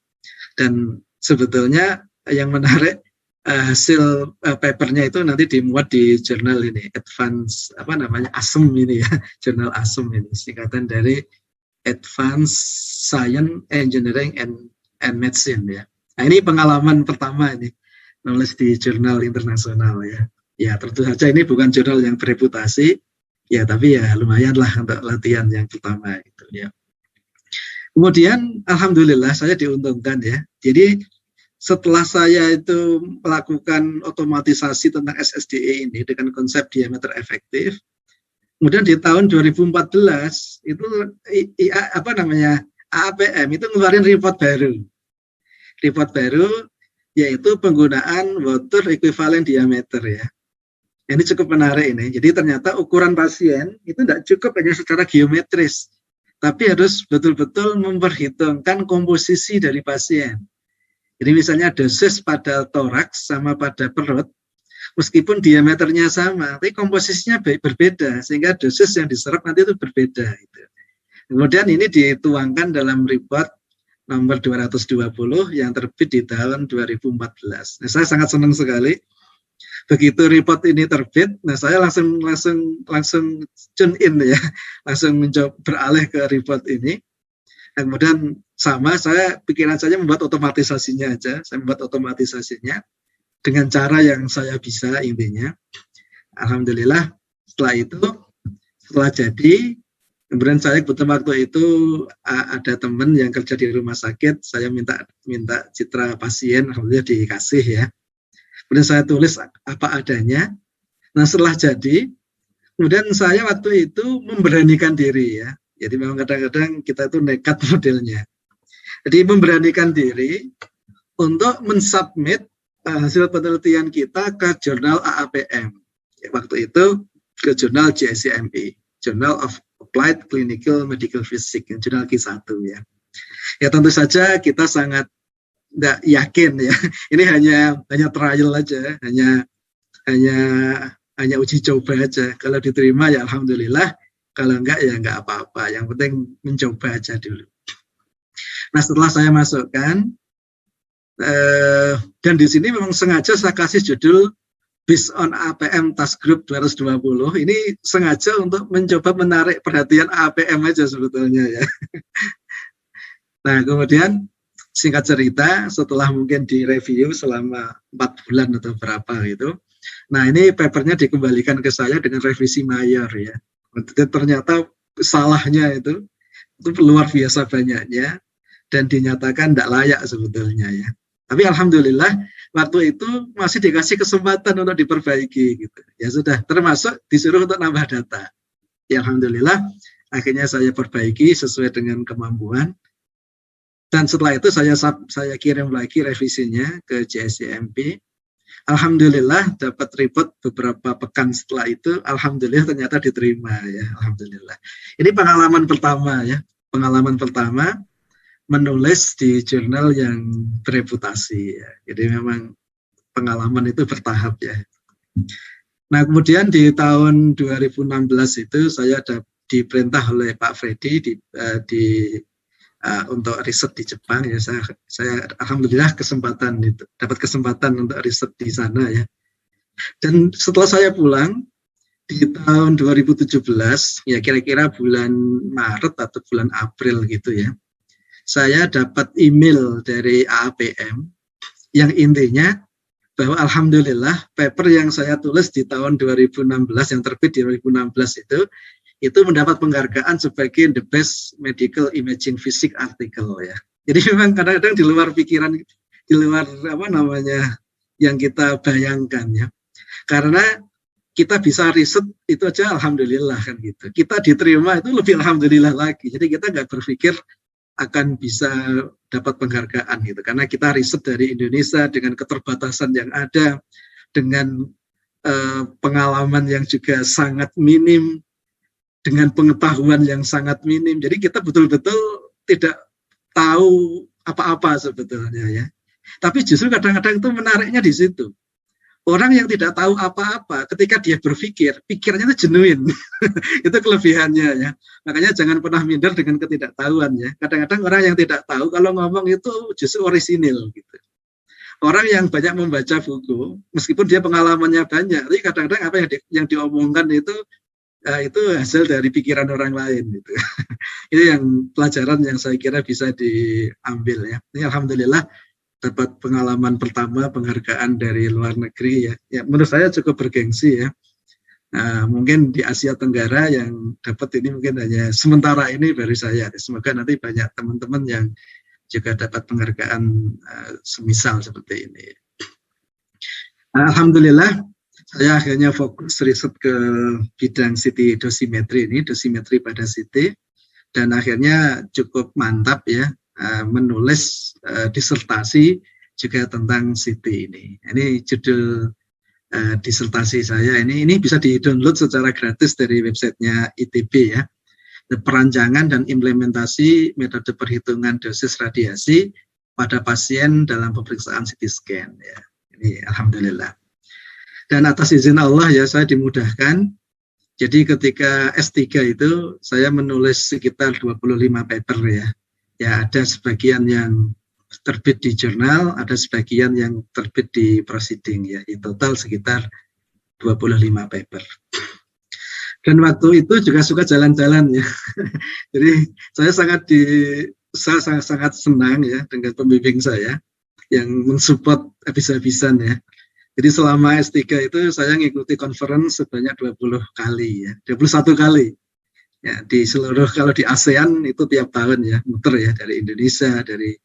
Dan sebetulnya yang menarik hasil papernya itu nanti dimuat di jurnal ini, Advance ASEM ini ya, jurnal ASEM ini, singkatan dari Advanced Science, Engineering and Medicine ya. Nah ini pengalaman pertama ini nulis di jurnal internasional ya. Ya tentu saja ini bukan jurnal yang bereputasi ya, tapi ya lumayan lah untuk latihan yang pertama itu ya. Kemudian alhamdulillah saya diuntungkan ya. Jadi setelah saya itu melakukan otomatisasi tentang SSDE ini dengan konsep diameter efektif, kemudian di tahun 2014 itu AAPM itu ngeluarin report baru yaitu penggunaan water equivalent diameter ya. Ini cukup menarik ini. Jadi ternyata ukuran pasien itu tidak cukup hanya secara geometris, tapi harus betul-betul memperhitungkan komposisi dari pasien. Jadi misalnya dosis pada toraks sama pada perut, meskipun diameternya sama, tapi komposisinya berbeda, sehingga dosis yang diserap nanti itu berbeda. Gitu. Kemudian ini dituangkan dalam report nomor 220 yang terbit di tahun 2014. Nah, saya sangat senang sekali. Begitu report ini terbit, nah saya langsung tune in ya, langsung mencoba beralih ke report ini. Dan kemudian sama pikiran saya membuat otomatisasinya aja, saya membuat otomatisasinya dengan cara yang saya bisa intinya. Alhamdulillah setelah jadi, kemudian saya kebetulan waktu itu ada teman yang kerja di rumah sakit, saya minta citra pasien, alhamdulillah dikasih ya. Kemudian saya tulis apa adanya. Nah setelah jadi, kemudian saya waktu itu memberanikan diri ya. Jadi memang kadang-kadang kita itu nekat modelnya. Jadi memberanikan diri untuk mensubmit hasil penelitian kita ke jurnal AAPM. Ya, waktu itu ke jurnal JSCME, Journal of Applied Clinical Medical Physics, jurnal Q1 ya. Ya tentu saja kita sangat tidak yakin ya, ini hanya trial aja, hanya uji coba aja. Kalau diterima ya alhamdulillah, kalau enggak ya enggak apa-apa. Yang penting mencoba aja dulu. Nah setelah saya masukkan, dan di sini memang sengaja saya kasih judul Based on APM Task Group 220. Ini sengaja untuk mencoba menarik perhatian APM aja sebetulnya ya. Nah kemudian singkat cerita, setelah mungkin direview selama 4 bulan atau berapa gitu, nah ini papernya dikembalikan ke saya dengan revisi mayor ya. Ternyata salahnya itu luar biasa banyaknya dan dinyatakan tidak layak sebetulnya ya. Tapi alhamdulillah waktu itu masih dikasih kesempatan untuk diperbaiki gitu. Ya sudah, termasuk disuruh untuk nambah data. Ya alhamdulillah akhirnya saya perbaiki sesuai dengan kemampuan. Dan setelah itu saya kirim lagi revisinya ke JSCMP. Alhamdulillah dapat report beberapa pekan setelah itu. Alhamdulillah ternyata diterima ya. Alhamdulillah. Ini pengalaman pertama ya. Pengalaman pertama menulis di jurnal yang bereputasi ya. Jadi memang pengalaman itu bertahap ya. Nah kemudian di tahun 2016 itu saya diperintah oleh Pak Freddy untuk riset di Jepang ya. Saya alhamdulillah dapat kesempatan untuk riset di sana ya. Dan setelah saya pulang di tahun 2017 ya kira-kira bulan Maret atau bulan April gitu ya, saya dapat email dari AAPM yang intinya bahwa alhamdulillah paper yang saya tulis di tahun 2016 yang terbit di 2016 itu mendapat penghargaan sebagai the best medical imaging physics article ya. Jadi memang kadang-kadang di luar pikiran, di luar yang kita bayangkan ya. Karena kita bisa riset itu aja alhamdulillah kan gitu. Kita diterima itu lebih alhamdulillah lagi. Jadi kita nggak berpikir akan bisa dapat penghargaan gitu. Karena kita riset dari Indonesia dengan keterbatasan yang ada, dengan pengalaman yang juga sangat minim, dengan pengetahuan yang sangat minim. Jadi kita betul-betul tidak tahu apa-apa sebetulnya ya. Tapi justru kadang-kadang itu menariknya di situ. Orang yang tidak tahu apa-apa ketika dia berpikir, pikirannya itu genuine. Itu kelebihannya ya. Makanya jangan pernah minder dengan ketidaktahuan ya. Kadang-kadang orang yang tidak tahu kalau ngomong itu justru orisinil gitu. Orang yang banyak membaca buku, meskipun dia pengalamannya banyak, tapi kadang-kadang apa yang diomongkan itu hasil dari pikiran orang lain gitu. Itu yang pelajaran yang saya kira bisa diambil ya. Ini alhamdulillah dapat pengalaman pertama penghargaan dari luar negeri ya. Ya menurut saya cukup bergengsi ya. Mungkin di Asia Tenggara yang dapat ini mungkin hanya sementara ini dari saya. Semoga nanti banyak teman-teman yang juga dapat penghargaan semisal seperti ini. Alhamdulillah, saya akhirnya fokus riset ke bidang CT dosimetri ini, dosimetri pada CT, dan akhirnya cukup mantap ya, menulis disertasi juga tentang CT ini. Ini judul disertasi saya ini bisa di-download secara gratis dari websitenya ITB ya. Perancangan dan implementasi metode perhitungan dosis radiasi pada pasien dalam pemeriksaan CT scan ya. Ini alhamdulillah. Dan atas izin Allah ya saya dimudahkan. Jadi ketika S3 itu saya menulis sekitar 25 paper ya. Ya ada sebagian yang terbit di jurnal, ada sebagian yang terbit di proceeding ya. Di total sekitar 25 paper. Dan waktu itu juga suka jalan-jalan ya. Jadi saya sangat senang ya dengan pembimbing saya yang mensupport habis-habisan ya. Jadi selama S3 itu saya ngikuti conference sebanyak 20 kali ya, 21 kali. Ya, di seluruh, kalau di ASEAN itu tiap tahun ya, muter ya, dari Indonesia, dari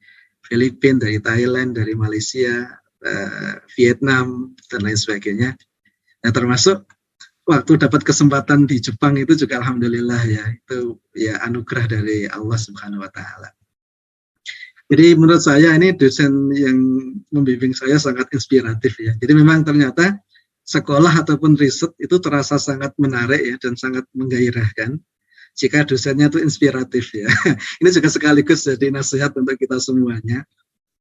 Filipina, dari Thailand, dari Malaysia, Vietnam, dan lain sebagainya. Nah, termasuk waktu dapat kesempatan di Jepang itu juga alhamdulillah ya, itu ya anugerah dari Allah Subhanahu wa taala. Jadi menurut saya ini dosen yang membimbing saya sangat inspiratif ya. Jadi memang ternyata sekolah ataupun riset itu terasa sangat menarik ya dan sangat menggairahkan jika dosennya itu inspiratif ya. Ini juga sekaligus jadi nasihat untuk kita semuanya.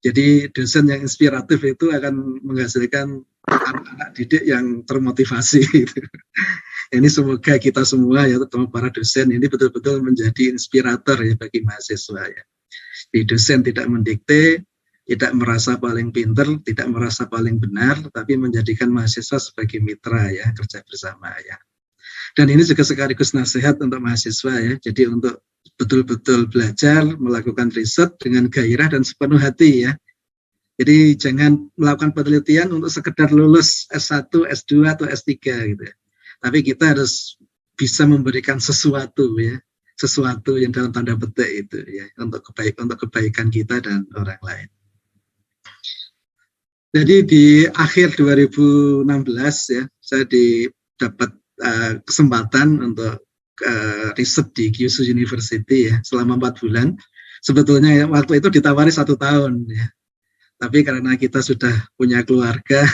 Jadi dosen yang inspiratif itu akan menghasilkan anak-anak didik yang termotivasi. Gitu. Ini semoga kita semua ya, terutama para dosen ini betul-betul menjadi inspirator ya bagi mahasiswa ya. Di dosen tidak mendikte, tidak merasa paling pinter, tidak merasa paling benar, tapi menjadikan mahasiswa sebagai mitra ya, kerja bersama ya. Dan ini juga sekaligus nasihat untuk mahasiswa ya. Jadi untuk betul-betul belajar, melakukan riset dengan gairah dan sepenuh hati ya. Jadi jangan melakukan penelitian untuk sekedar lulus S1, S2 atau S3 gitu ya. Tapi kita harus bisa memberikan sesuatu ya. Sesuatu yang dalam tanda petik itu ya, untuk kebaikan kita dan orang lain. Jadi di akhir 2016 ya, saya dapat kesempatan untuk riset di Kyushu University ya selama 4 bulan. Sebetulnya ya, waktu itu ditawari 1 tahun ya. Tapi karena kita sudah punya keluarga,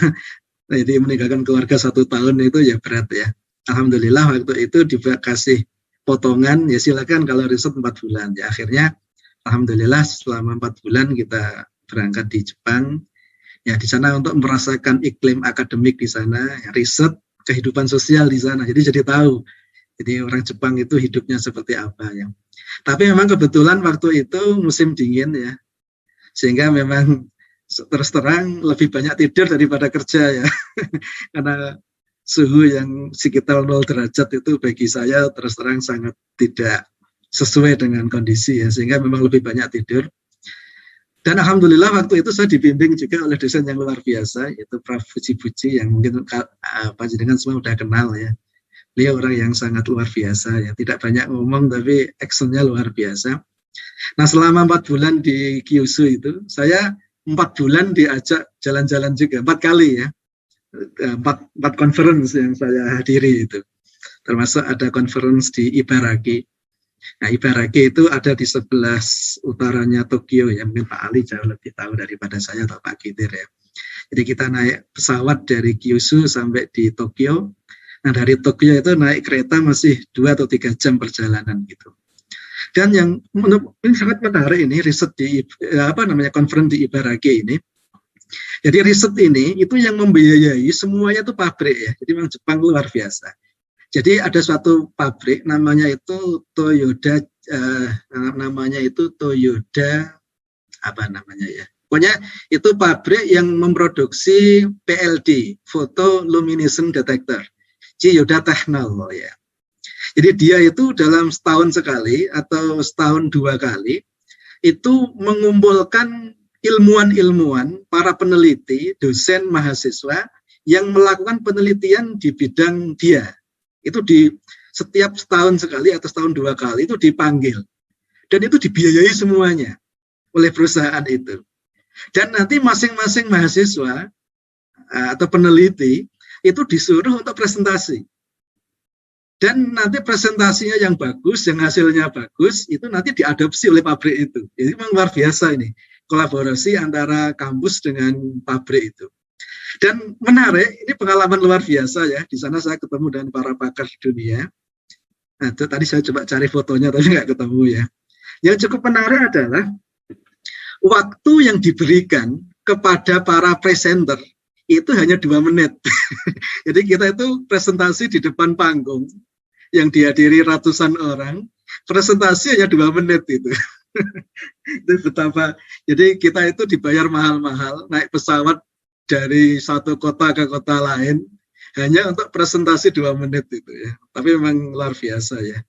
jadi meninggalkan keluarga 1 tahun itu ya berat ya. Alhamdulillah waktu itu dikasih potongan ya silakan kalau riset 4 bulan ya. Akhirnya alhamdulillah selama 4 bulan kita berangkat di Jepang ya, di sana untuk merasakan iklim akademik di sana ya, riset kehidupan sosial di sana, jadi tahu jadi orang Jepang itu hidupnya seperti apa ya. Tapi memang kebetulan waktu itu musim dingin ya, sehingga memang terus terang lebih banyak tidur daripada kerja ya. Karena suhu yang sekitar 0 derajat itu bagi saya terus terang sangat tidak sesuai dengan kondisi ya, sehingga memang lebih banyak tidur. Dan alhamdulillah waktu itu saya dibimbing juga oleh dosen yang luar biasa, yaitu Prof. Fuji yang mungkin panjenengan semua sudah kenal ya. Beliau orang yang sangat luar biasa ya, tidak banyak ngomong tapi actionnya luar biasa. Nah selama 4 bulan di Kyushu itu, saya 4 bulan diajak jalan-jalan juga, 4 kali ya. 4 conference yang saya hadiri itu, termasuk ada conference di Ibaraki. Nah Ibaraki itu ada di sebelah utaranya Tokyo ya, mungkin Pak Ali jauh lebih tahu daripada saya atau Pak Kitir ya. Jadi kita naik pesawat dari Kyushu sampai di Tokyo. Nah dari Tokyo itu naik kereta masih 2 atau 3 jam perjalanan gitu. Dan yang ini sangat menarik ini riset di conference di Ibaraki ini. Jadi riset ini itu yang membiayai semuanya itu pabrik ya. Jadi memang Jepang luar biasa. Jadi ada suatu pabrik namanya itu Toyota Pokoknya itu pabrik yang memproduksi PLD, photoluminescent detector, Chiyoda Technol ya. Jadi dia itu dalam setahun sekali atau setahun 2 kali itu mengumpulkan ilmuwan-ilmuwan, para peneliti, dosen, mahasiswa yang melakukan penelitian di bidang dia. Itu di setiap setahun sekali atau setahun 2 kali itu dipanggil. Dan itu dibiayai semuanya. oleh perusahaan itu. Dan nanti masing-masing mahasiswa atau peneliti itu disuruh untuk presentasi. Dan nanti presentasinya yang bagus, yang hasilnya bagus, itu nanti diadopsi oleh pabrik itu. Jadi memang luar biasa ini, kolaborasi antara kampus dengan pabrik itu. Dan menarik, ini pengalaman luar biasa ya. Di sana saya ketemu dengan para pakar di dunia. Nah, itu tadi saya coba cari fotonya, tapi nggak ketemu ya. Yang cukup menarik adalah waktu yang diberikan kepada para presenter itu hanya 2 menit. Jadi kita itu presentasi di depan panggung yang dihadiri ratusan orang, presentasi hanya 2 menit itu. Itu betapa. Jadi kita itu dibayar mahal-mahal, naik pesawat dari satu kota ke kota lain hanya untuk presentasi 2 menit itu ya. Tapi memang luar biasa ya.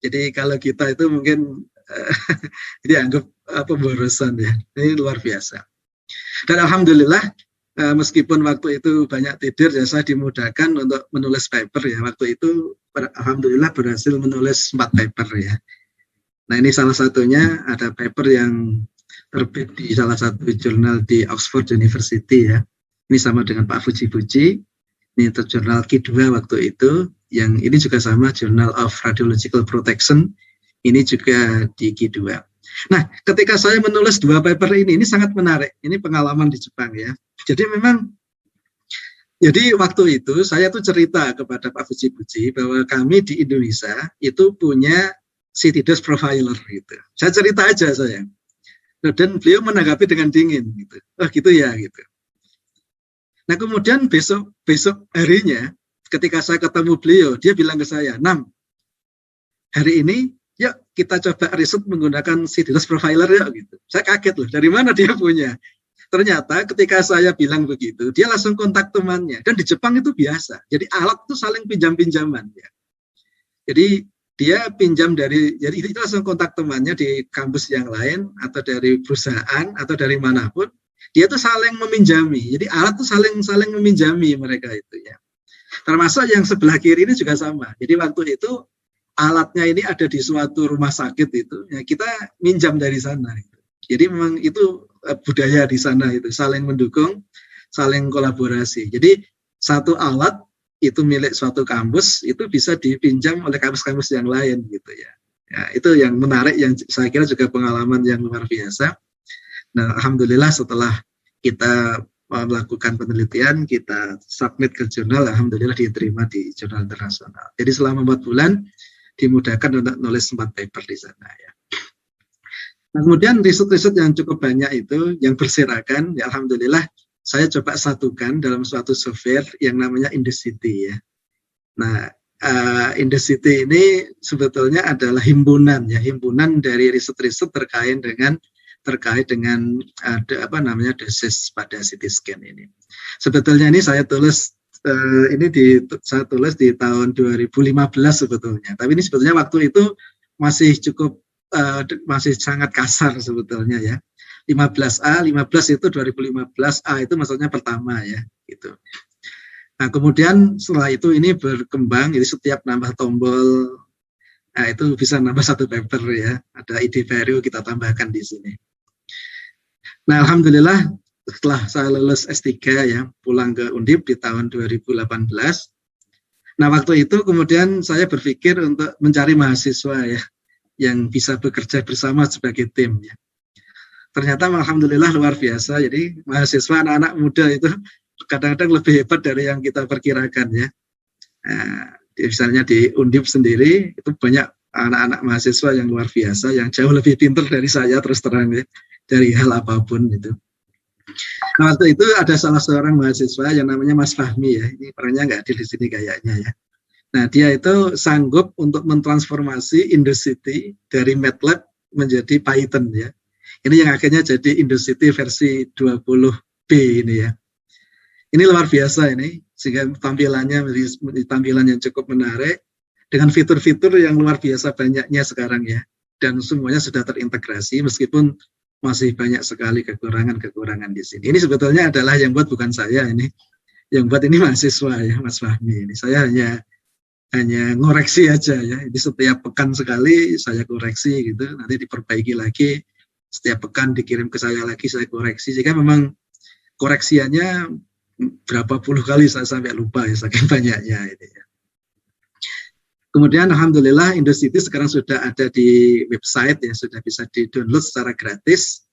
Jadi kalau kita itu mungkin dianggap pemborosan ya. Ini luar biasa. Dan alhamdulillah meskipun waktu itu banyak tidur ya, saya dimudahkan untuk menulis paper ya. Waktu itu alhamdulillah berhasil menulis 4 paper ya. Nah ini salah satunya, ada paper yang terbit di salah satu jurnal di Oxford University ya. Ini sama dengan Pak Fuji. Ini untuk jurnal Q2 waktu itu. Yang ini juga sama, Journal of Radiological Protection. Ini juga di Q2. Nah, ketika saya menulis 2 paper ini sangat menarik. Ini pengalaman di Jepang ya. Jadi memang, jadi waktu itu saya tuh cerita kepada Pak Fuji bahwa kami di Indonesia itu punya CT-DOS profiler gitu. Saya cerita aja saya. Dan beliau menanggapi dengan dingin gitu. Oh gitu ya gitu. Nah kemudian besok harinya ketika saya ketemu beliau, dia bilang ke saya, "Nam, hari ini yuk kita coba riset menggunakan CT-DOS profiler ya," gitu. Saya kaget loh, dari mana dia punya. Ternyata ketika saya bilang begitu, dia langsung kontak temannya. Dan di Jepang itu biasa. Jadi alat itu saling pinjam-pinjaman ya. Jadi dia pinjam jadi itu langsung kontak temannya di kampus yang lain atau dari perusahaan atau dari manapun. Dia tuh saling meminjami. Jadi alat tuh saling meminjami mereka itu ya. Termasuk yang sebelah kiri ini juga sama. Jadi waktu itu alatnya ini ada di suatu rumah sakit itu, ya kita minjam dari sana. Jadi memang itu budaya di sana itu, saling mendukung, saling kolaborasi. Jadi satu alat itu milik suatu kampus itu bisa dipinjam oleh kampus-kampus yang lain gitu ya. Ya itu yang menarik, yang saya kira juga pengalaman yang luar biasa. Nah, alhamdulillah setelah kita melakukan penelitian, kita submit ke jurnal, alhamdulillah diterima di jurnal internasional. Jadi selama 4 bulan dimudahkan untuk nulis 4 paper di sana ya. Nah, kemudian riset-riset yang cukup banyak itu yang berserakan, ya alhamdulillah saya coba satukan dalam suatu software yang namanya Indocity ya. Nah, Indocity ini sebetulnya adalah himpunan ya, himpunan dari riset-riset terkait dengan dosis pada CT scan ini. Sebetulnya ini saya tulis di tahun 2015 sebetulnya. Tapi ini sebetulnya waktu itu masih masih sangat kasar sebetulnya ya. 15 itu 2015, A itu maksudnya pertama ya, gitu. Nah, kemudian setelah itu ini berkembang, jadi setiap nambah tombol itu bisa nambah 1 paper ya. Ada ide baru kita tambahkan di sini. Nah, alhamdulillah setelah saya lulus S3 ya, pulang ke Undip di tahun 2018. Nah, waktu itu kemudian saya berpikir untuk mencari mahasiswa ya yang bisa bekerja bersama sebagai tim ya. Ternyata alhamdulillah luar biasa. Jadi mahasiswa anak-anak muda itu kadang-kadang lebih hebat dari yang kita perkirakan ya. Nah, misalnya di Undip sendiri itu banyak anak-anak mahasiswa yang luar biasa, yang jauh lebih pintar dari saya terus terang ya, dari hal apapun itu. Nah, waktu itu ada salah seorang mahasiswa yang namanya Mas Fahmi ya. Ini orangnya nggak hadir di sini kayaknya ya. Nah, dia itu sanggup untuk mentransformasi Indocity dari MATLAB menjadi Python ya. Ini yang akhirnya jadi Indocity versi 20B ini ya. Ini luar biasa ini, sehingga tampilannya menjadi tampilan yang cukup menarik dengan fitur-fitur yang luar biasa banyaknya sekarang ya. Dan semuanya sudah terintegrasi meskipun masih banyak sekali kekurangan-kekurangan di sini. Ini sebetulnya adalah yang buat bukan saya ini. Yang buat ini mahasiswa ya, Mas Fahmi ini. Saya hanya ngoreksi aja ya. Ini setiap pekan sekali saya koreksi gitu, nanti diperbaiki lagi setiap pekan dikirim ke saya lagi, saya koreksi. Jika memang koreksiannya berapa puluh kali saya sampai lupa ya, saking banyaknya ini ya. Kemudian alhamdulillah Indocity sekarang sudah ada di website ya, sudah bisa di-download secara gratis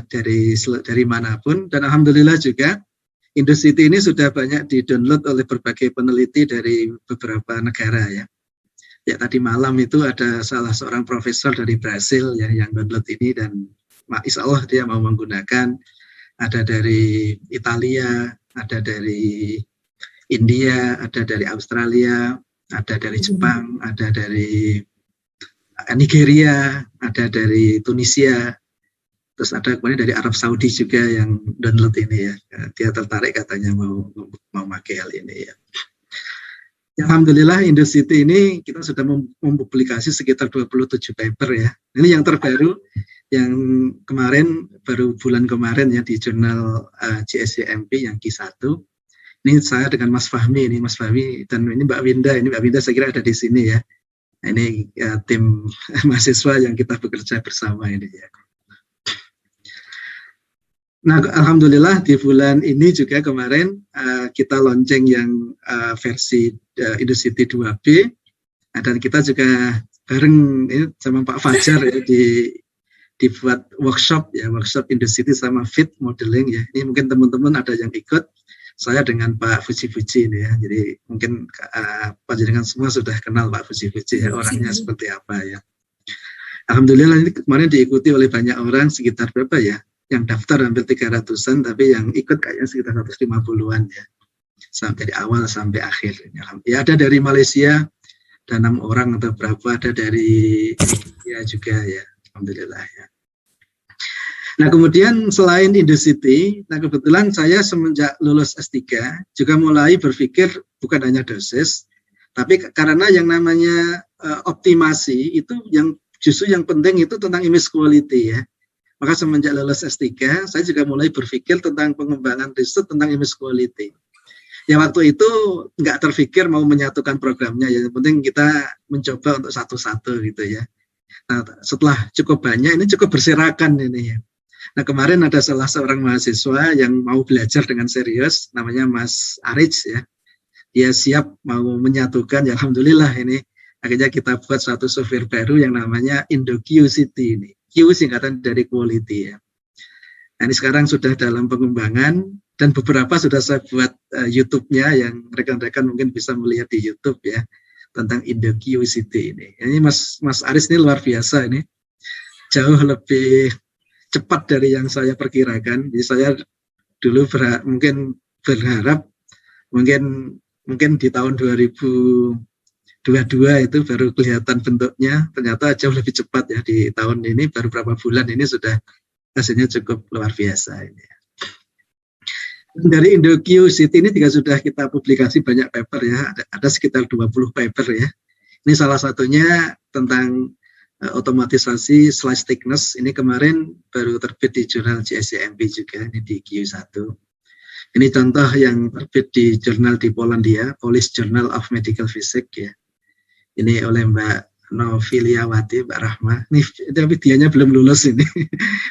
dari manapun, dan alhamdulillah juga Indocity ini sudah banyak di-download oleh berbagai peneliti dari beberapa negara ya. Ya tadi malam itu ada salah seorang profesor dari Brasil ya yang download ini, dan insya Allah dia mau menggunakan. Ada dari Italia, ada dari India, ada dari Australia, ada dari Jepang, ada dari Nigeria, ada dari Tunisia, terus ada kemudian dari Arab Saudi juga yang download ini ya. Dia tertarik katanya mau pakai hal ini ya. Alhamdulillah Indocity ini kita sudah mempublikasi sekitar 27 paper ya. Ini yang terbaru, yang kemarin, baru bulan kemarin ya di jurnal JSCMP yang Q1. Ini saya dengan Mas Fahmi, ini Mas Fahmi, dan ini Mbak Winda saya kira ada di sini ya. Ini tim mahasiswa yang kita bekerja bersama ini ya. Nah, alhamdulillah di bulan ini juga kemarin kita launching yang versi Indocity 2B, dan kita juga bareng ini sama Pak Fajar ya dibuat workshop Indocity sama Fit Modeling ya. Ini mungkin teman-teman ada yang ikut, saya dengan Pak Fuji ini ya. Jadi mungkin panjenengan semua sudah kenal Pak Fuji ya, orangnya seperti apa ya. Alhamdulillah ini kemarin diikuti oleh banyak orang, sekitar berapa ya? Yang daftar hampir 300-an, tapi yang ikut kayaknya sekitar 150-an ya, sampai dari awal sampai akhir. Ya ada dari Malaysia, ada 6 orang atau berapa, ada dari India juga ya, alhamdulillah ya. Nah kemudian selain Indocity, nah kebetulan saya semenjak lulus S3 juga mulai berpikir bukan hanya dosis, tapi karena yang namanya optimasi itu yang justru yang penting itu tentang image quality ya. Maka semenjak lulus S3, saya juga mulai berpikir tentang pengembangan riset tentang image quality. Ya waktu itu nggak terpikir mau menyatukan programnya, ya yang penting kita mencoba untuk satu-satu gitu ya. Nah setelah cukup banyak, ini cukup berserakan ini ya. Nah kemarin ada salah seorang mahasiswa yang mau belajar dengan serius, namanya Mas Arij ya. Dia siap mau menyatukan, ya alhamdulillah ini. Akhirnya kita buat suatu software baru yang namanya IndoQCity ini. Q singkatan dari quality ya. Nah, ini sekarang sudah dalam pengembangan, dan beberapa sudah saya buat YouTube-nya yang rekan-rekan mungkin bisa melihat di YouTube ya, tentang IndoQCity ini. Ini Mas Aris ini luar biasa ini. Jauh lebih cepat dari yang saya perkirakan. Jadi saya dulu mungkin berharap mungkin di tahun 2022 itu baru kelihatan bentuknya, ternyata jauh lebih cepat ya, di tahun ini baru beberapa bulan ini sudah hasilnya cukup luar biasa ini. Dari IndoQCity ini juga sudah kita publikasi banyak paper ya, ada sekitar 20 paper ya. Ini salah satunya tentang otomatisasi slice thickness, ini kemarin baru terbit di jurnal JSCMP juga, ini di Q1. Ini contoh yang terbit di jurnal di Polandia, Polish Journal of Medical Physics ya. Ini oleh Mbak Noviliawati, Mbak Rahma. Ini tapi dianya belum lulus ini.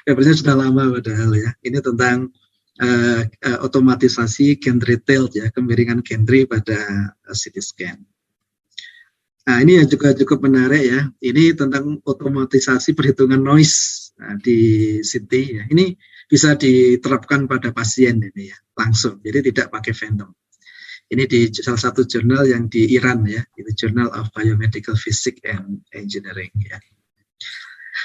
Papernya sudah lama padahal ya. Ini tentang otomatisasi gen retail ya, kemiringan genre pada CT scan. Nah ini juga cukup menarik ya. Ini tentang otomatisasi perhitungan noise di CT ya. Ini bisa diterapkan pada pasien ini ya, langsung. Jadi tidak pakai phantom. Ini di salah satu jurnal yang di Iran ya, itu Journal of Biomedical Physics and Engineering ya.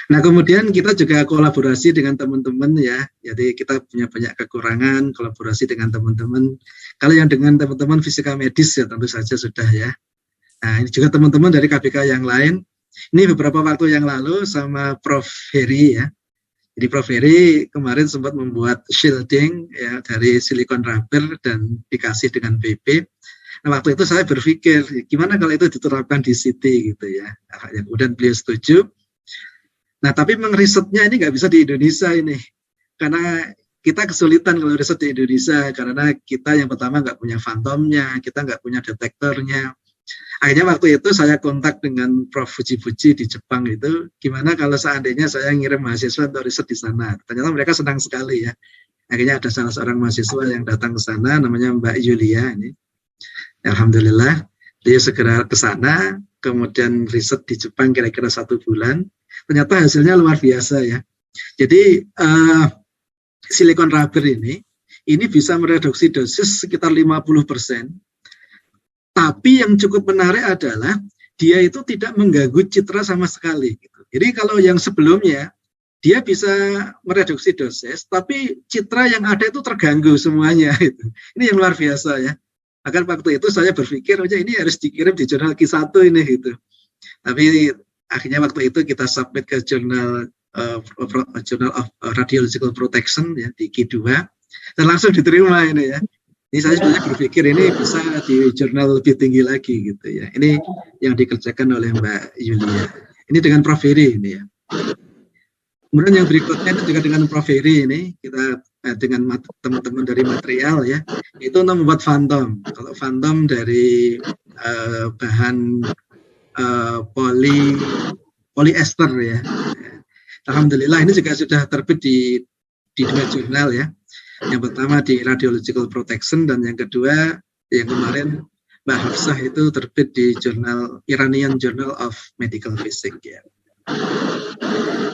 Nah kemudian kita juga kolaborasi dengan teman-teman ya, jadi kita punya banyak kekurangan, kolaborasi dengan teman-teman. Kalau yang dengan teman-teman fisika medis ya tentu saja sudah ya. Nah ini juga teman-teman dari KBK yang lain. Ini beberapa waktu yang lalu sama Prof. Heri ya. Jadi Prof. Heri kemarin sempat membuat shielding ya dari silikon rubber dan dikasih dengan PP. Nah, waktu itu saya berpikir gimana kalau itu diterapkan di CT gitu ya. Nah, kemudian beliau setuju. Nah tapi memang risetnya ini nggak bisa di Indonesia ini, karena kita kesulitan kalau riset di Indonesia karena kita yang pertama nggak punya fantomnya, kita nggak punya detektornya. Akhirnya waktu itu saya kontak dengan Prof. Fuji di Jepang itu, gimana kalau seandainya saya ngirim mahasiswa untuk riset di sana. Ternyata mereka senang sekali ya. Akhirnya ada salah seorang mahasiswa yang datang ke sana, namanya Mbak Yulia ini. Alhamdulillah, dia segera ke sana, kemudian riset di Jepang kira-kira 1 bulan. Ternyata hasilnya luar biasa ya. Jadi silikon rubber ini bisa mereduksi dosis sekitar 50%. Tapi yang cukup menarik adalah dia itu tidak mengganggu citra sama sekali. Gitu. Jadi kalau yang sebelumnya dia bisa mereduksi dosis, tapi citra yang ada itu terganggu semuanya. Gitu. Ini yang luar biasa ya. Akan waktu itu saya berpikir, ini harus dikirim di jurnal Q1 ini gitu. Tapi akhirnya waktu itu kita submit ke jurnal Journal of Radiological Protection ya di Q2 dan langsung diterima ini ya. Ini saya sebenarnya berpikir ini bisa di jurnal lebih tinggi lagi gitu ya. Ini yang dikerjakan oleh Mbak Yulia. Ini dengan Prof. Heri ini ya. Kemudian yang berikutnya itu juga dengan Prof. Heri ini kita dengan teman-teman dari material ya, itu untuk membuat Phantom. Kalau Phantom dari bahan polyester ya. Alhamdulillah ini juga sudah terbit di 2 jurnal ya. Yang pertama di Radiological Protection dan yang kedua yang kemarin Mbak Hafsah itu terbit di jurnal Iranian Journal of Medical Physics ya.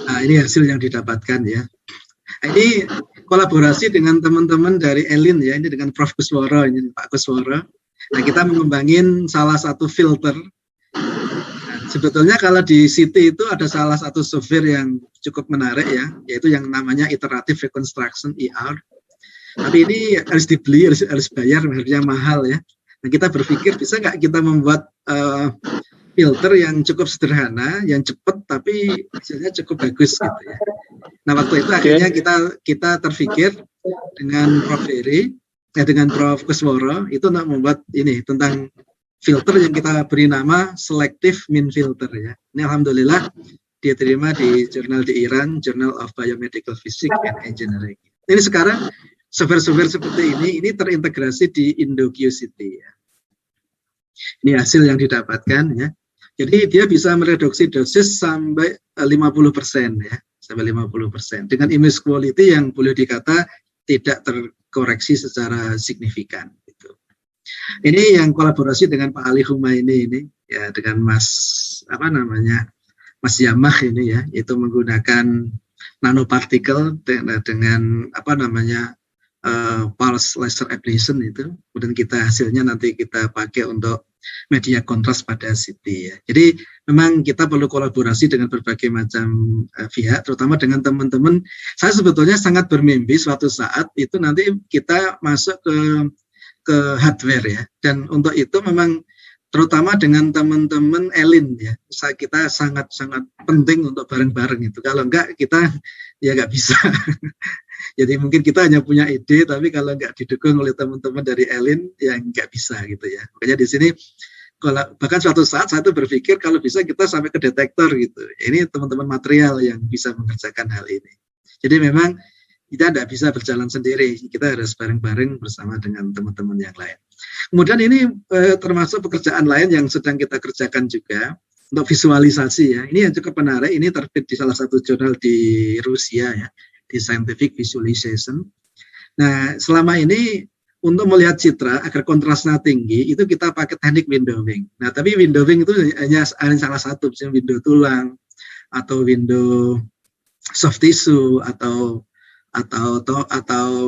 Nah, ini hasil yang didapatkan ya. Ini kolaborasi dengan teman-teman dari ELIN ya, ini dengan Prof. Kusworo, ini Pak Kusworo. Nah, kita mengembangin salah satu filter. Nah, sebetulnya kalau di CT itu ada salah satu software yang cukup menarik ya, yaitu yang namanya Iterative Reconstruction ER. Tapi ini harus dibeli, harus bayar, harganya mahal ya. Nah, kita berpikir bisa nggak kita membuat filter yang cukup sederhana, yang cepat tapi hasilnya cukup bagus gitu ya. Nah waktu itu akhirnya kita terpikir dengan Prof. Heri, dengan Prof. Kusworo itu untuk membuat ini tentang filter yang kita beri nama Selective Mean Filter ya. Ini alhamdulillah dia terima di jurnal di Iran, Journal of Biomedical Physics and Engineering. Ini sekarang software-software seperti ini terintegrasi di IndoQCT ya. Ini hasil yang didapatkan ya. Jadi dia bisa mereduksi dosis sampai 50% ya, sampai 50% dengan image quality yang boleh dikata tidak terkoreksi secara signifikan. Gitu. Ini yang kolaborasi dengan Pak Ali Humaini ini ya, dengan Mas Yamah ini ya, itu menggunakan nanopartikel dengan pulse laser ablation itu, kemudian hasilnya nanti kita pakai untuk media kontras pada CT ya. Jadi memang kita perlu kolaborasi dengan berbagai macam pihak, terutama dengan teman-teman. Saya sebetulnya sangat bermimpi suatu saat itu nanti kita masuk ke hardware ya. Dan untuk itu memang terutama dengan teman-teman ELIN ya. Kita sangat-sangat penting untuk bareng-bareng itu. Kalau enggak kita ya nggak bisa. Jadi mungkin kita hanya punya ide, tapi kalau nggak didukung oleh teman-teman dari ELIN, ya nggak bisa gitu ya. Makanya di sini, bahkan suatu saat saya tuh berpikir kalau bisa kita sampai ke detektor gitu. Ini teman-teman material yang bisa mengerjakan hal ini. Jadi memang kita tidak bisa berjalan sendiri, kita harus bareng-bareng bersama dengan teman-teman yang lain. Kemudian ini termasuk pekerjaan lain yang sedang kita kerjakan juga untuk visualisasi ya. Ini yang cukup menarik, ini terbit di salah satu jurnal di Rusia ya, di Scientific Visualization. Nah, selama ini untuk melihat citra agar kontrasnya tinggi, itu kita pakai teknik windowing. Nah, tapi windowing itu hanya salah satu, misalnya window tulang, atau window soft tissue, atau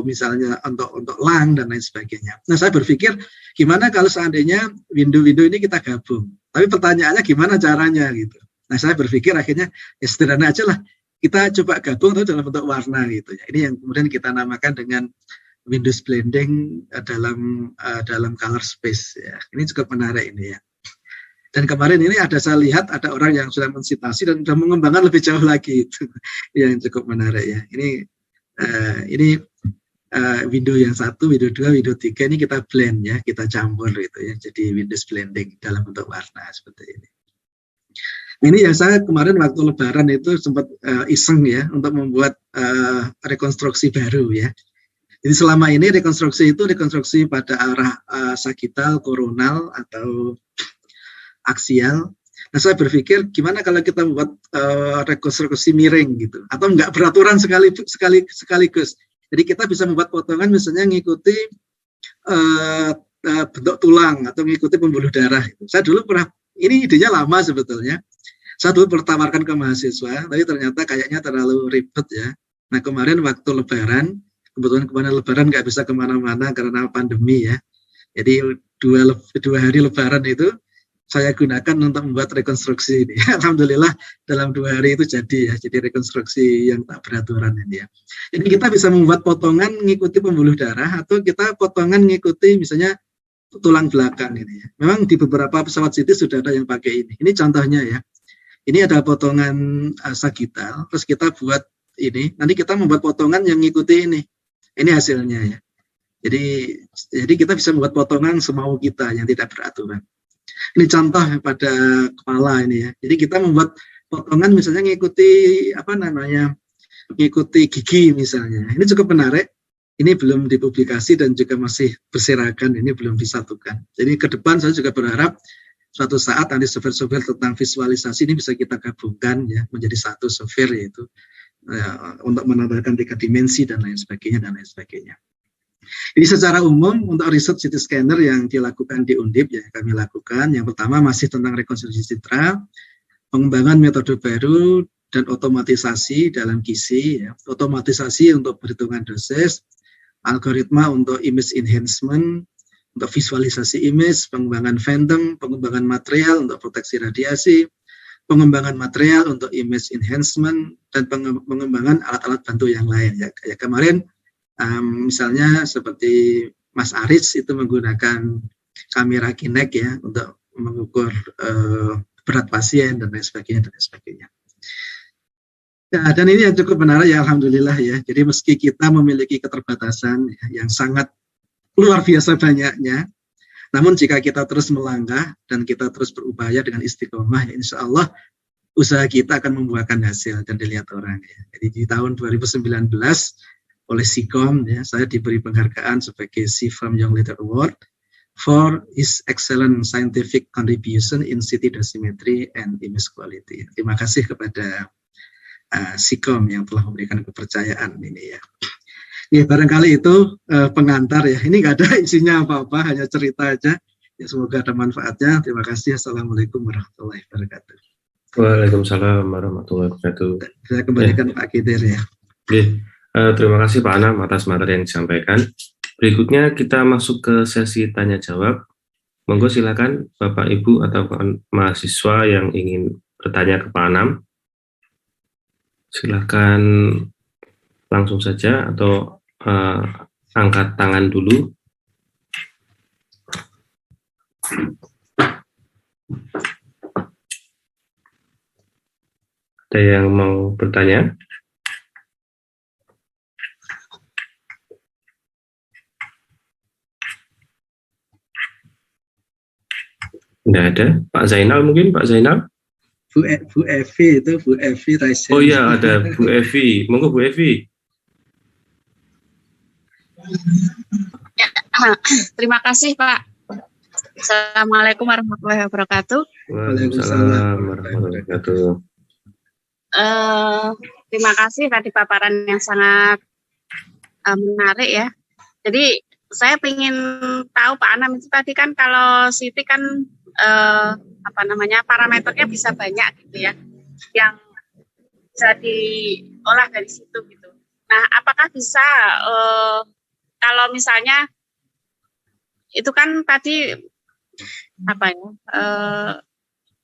misalnya untuk lung dan lain sebagainya. Nah, saya berpikir gimana kalau seandainya window-window ini kita gabung. Tapi pertanyaannya gimana caranya gitu. Nah, saya berpikir akhirnya ya sederhana aja lah. Kita coba gabung itu dalam bentuk warna gitu ya. Ini yang kemudian kita namakan dengan Windows blending dalam color space ya. Ini cukup menarik ini ya. Dan kemarin ini saya lihat ada orang yang sudah mensitasi dan sudah mengembangkan lebih jauh lagi itu yang cukup menarik ya. Ini window yang 1, window 2, window 3 ini kita blend ya, kita campur gitu ya. Jadi Windows blending dalam bentuk warna seperti ini. Ini yang saya kemarin waktu Lebaran itu sempat iseng ya untuk membuat rekonstruksi baru ya. Jadi selama ini rekonstruksi pada arah sagital, koronal aksial. Nah, saya berpikir gimana kalau kita membuat rekonstruksi miring gitu, atau nggak beraturan sekaligus. Jadi kita bisa membuat potongan misalnya ngikuti bentuk tulang atau ngikuti pembuluh darah. Saya dulu pernah, ini idenya lama sebetulnya. Saya dulu bertawarkan ke mahasiswa, tapi ternyata kayaknya terlalu ribet ya. Nah, kemarin waktu Lebaran, kebetulan kemarin Lebaran nggak bisa kemana-mana karena pandemi ya. Jadi dua hari Lebaran itu saya gunakan untuk membuat rekonstruksi ini. Alhamdulillah dalam 2 hari itu jadi ya. Jadi rekonstruksi yang tak beraturan ini ya. Jadi kita bisa membuat potongan ngikuti pembuluh darah atau kita potongan ngikuti misalnya tulang belakang ini ya. Memang di beberapa pesawat CT sudah ada yang pakai ini. Ini contohnya ya. Ini ada potongan sagittal, terus kita buat ini. Nanti kita membuat potongan yang ngikuti ini. Ini hasilnya ya. Jadi kita bisa membuat potongan semau kita yang tidak beraturan. Ini contoh pada kepala ini ya. Jadi kita membuat potongan misalnya ngikuti gigi misalnya. Ini cukup menarik. Ini belum dipublikasi dan juga masih berserakan. Ini belum disatukan. Jadi ke depan saya juga berharap suatu saat nanti software tentang visualisasi ini bisa kita gabungkan ya menjadi satu software, yaitu untuk menambahkan 3 dimensi dan lain sebagainya. Jadi secara umum untuk riset CT scanner yang dilakukan di Undip ya kami lakukan, yang pertama masih tentang rekonstruksi citra, pengembangan metode baru dan otomatisasi dalam gizi ya. Otomatisasi untuk perhitungan dosis, algoritma untuk image enhancement, untuk visualisasi image, pengembangan phantom, pengembangan material untuk proteksi radiasi, pengembangan material untuk image enhancement, dan pengembangan alat-alat bantu yang lain. Ya, kayak kemarin misalnya seperti Mas Aris itu menggunakan kamera Kinect ya untuk mengukur berat pasien dan lain sebagainya. Ya, dan ini yang cukup menarik ya, alhamdulillah ya. Jadi meski kita memiliki keterbatasan ya, yang sangat luar biasa banyaknya, namun jika kita terus melangkah dan kita terus berupaya dengan istiqomah, ya insya Allah usaha kita akan membuahkan hasil dan dilihat orang. Ya. Jadi di tahun 2019 oleh SICOM, ya, saya diberi penghargaan sebagai SIFAM Young Leader Award for his excellent scientific contribution in CT dosimetry and image quality. Terima kasih kepada SICOM yang telah memberikan kepercayaan ini ya. Ya, barangkali itu pengantar ya. Ini nggak ada isinya apa-apa, hanya cerita aja. Ya, semoga ada manfaatnya. Terima kasih. Assalamualaikum warahmatullahi wabarakatuh. Waalaikumsalam warahmatullahi wabarakatuh. Saya kembalikan Pak Kidir ya. Terima kasih Pak Anam atas materi yang disampaikan. Berikutnya kita masuk ke sesi tanya jawab. Monggo silakan Bapak Ibu atau mahasiswa yang ingin bertanya ke Pak Anam. Silakan langsung saja atau angkat tangan dulu. Ada yang mau bertanya? Tidak ada. Pak Zainal mungkin, Pak Zainal? Bu Evi itu, Bu Evi Raisen. Oh iya, ada Bu Evi. Monggo Bu Evi. Ya, terima kasih Pak. Assalamualaikum warahmatullahi wabarakatuh. Waalaikumsalam warahmatullahi wabarakatuh. Terima kasih tadi paparan yang sangat menarik ya. Jadi saya ingin tahu Pak Anam itu tadi kan kalau CT kan parameternya bisa banyak gitu ya, yang bisa diolah dari situ gitu. Nah, apakah bisa kalau misalnya itu kan tadi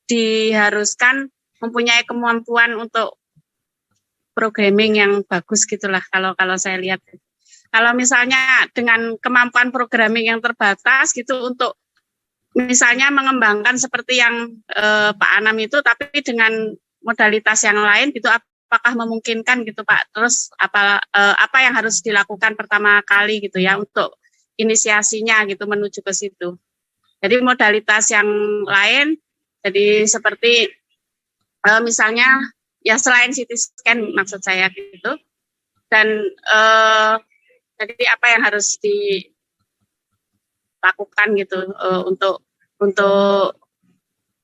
diharuskan mempunyai kemampuan untuk programming yang bagus gitulah kalau saya lihat. Kalau misalnya dengan kemampuan programming yang terbatas gitu untuk misalnya mengembangkan seperti yang Pak Anam itu, tapi dengan modalitas yang lain gitu, apakah memungkinkan gitu Pak? Terus apa yang harus dilakukan pertama kali gitu ya untuk inisiasinya gitu menuju ke situ? Jadi modalitas yang lain, jadi seperti misalnya ya selain CT scan maksud saya gitu, dan jadi apa yang harus dilakukan gitu untuk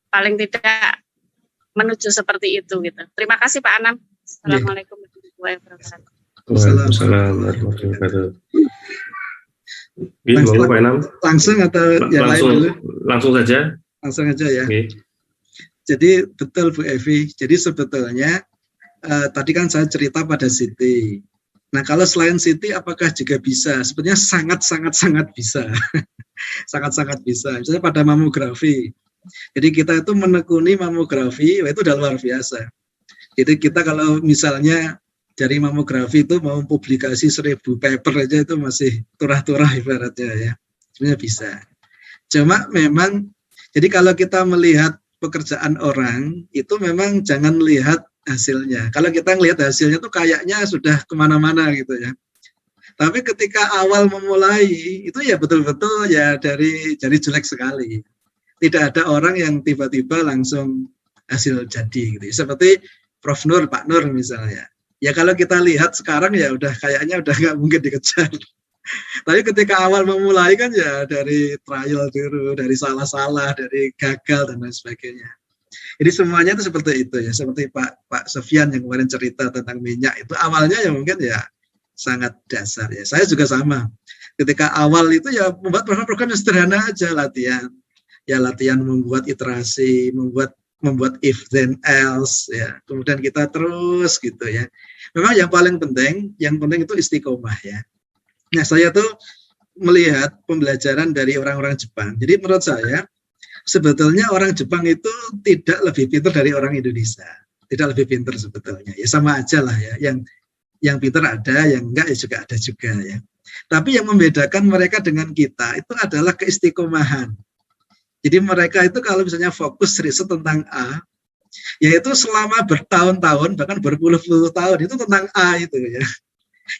paling tidak menuju seperti itu gitu. Terima kasih Pak Anam. Assalamualaikum warahmatullahi wabarakatuh. Waalaikumsalam warahmatullahi wabarakatuh. Monggo Pak Anam. Langsung atau yang lain dulu? Langsung saja. Langsung aja ya. Okay. Jadi betul Bu Evi. Jadi sebetulnya tadi kan saya cerita pada Siti. Nah kalau selain Siti apakah juga bisa? Sebenarnya sangat bisa. Sangat bisa. Misalnya pada mamografi. Jadi kita itu menekuni mamografi, itu udah luar biasa. Jadi kita kalau misalnya dari mamografi itu mau publikasi 1000 paper aja itu masih turah-turah ibaratnya ya. Sebenarnya bisa. Cuma memang, jadi kalau kita melihat pekerjaan orang, itu memang jangan lihat hasilnya. Kalau kita ngelihat hasilnya tuh kayaknya sudah kemana-mana gitu ya. Tapi ketika awal memulai, itu ya betul-betul ya dari jelek sekali. Tidak ada orang yang tiba-tiba langsung hasil jadi gitu. Seperti Prof. Nur, Pak Nur misalnya. Ya kalau kita lihat sekarang ya udah kayaknya udah nggak mungkin dikejar. Tapi ketika awal memulai kan ya dari trial dulu, dari salah-salah, dari gagal dan lain sebagainya. Jadi semuanya itu seperti itu ya, seperti Pak Sofyan yang kemarin cerita tentang minyak itu awalnya ya mungkin ya sangat dasar ya. Saya juga sama. Ketika awal itu ya membuat program-program yang sederhana aja, latihan. Ya latihan membuat iterasi, membuat if then else ya. Kemudian kita terus gitu ya. Memang yang paling penting itu istiqomah ya. Nah, saya tuh melihat pembelajaran dari orang-orang Jepang. Jadi menurut saya sebetulnya orang Jepang itu tidak lebih pintar dari orang Indonesia. Tidak lebih pintar sebetulnya. Ya sama aja lah ya. Yang pintar ada, yang enggak ya juga ada juga ya. Tapi yang membedakan mereka dengan kita itu adalah keistiqomahan. Jadi mereka itu kalau misalnya fokus riset tentang A, yaitu selama bertahun-tahun, bahkan berpuluh-puluh tahun itu tentang A itu ya.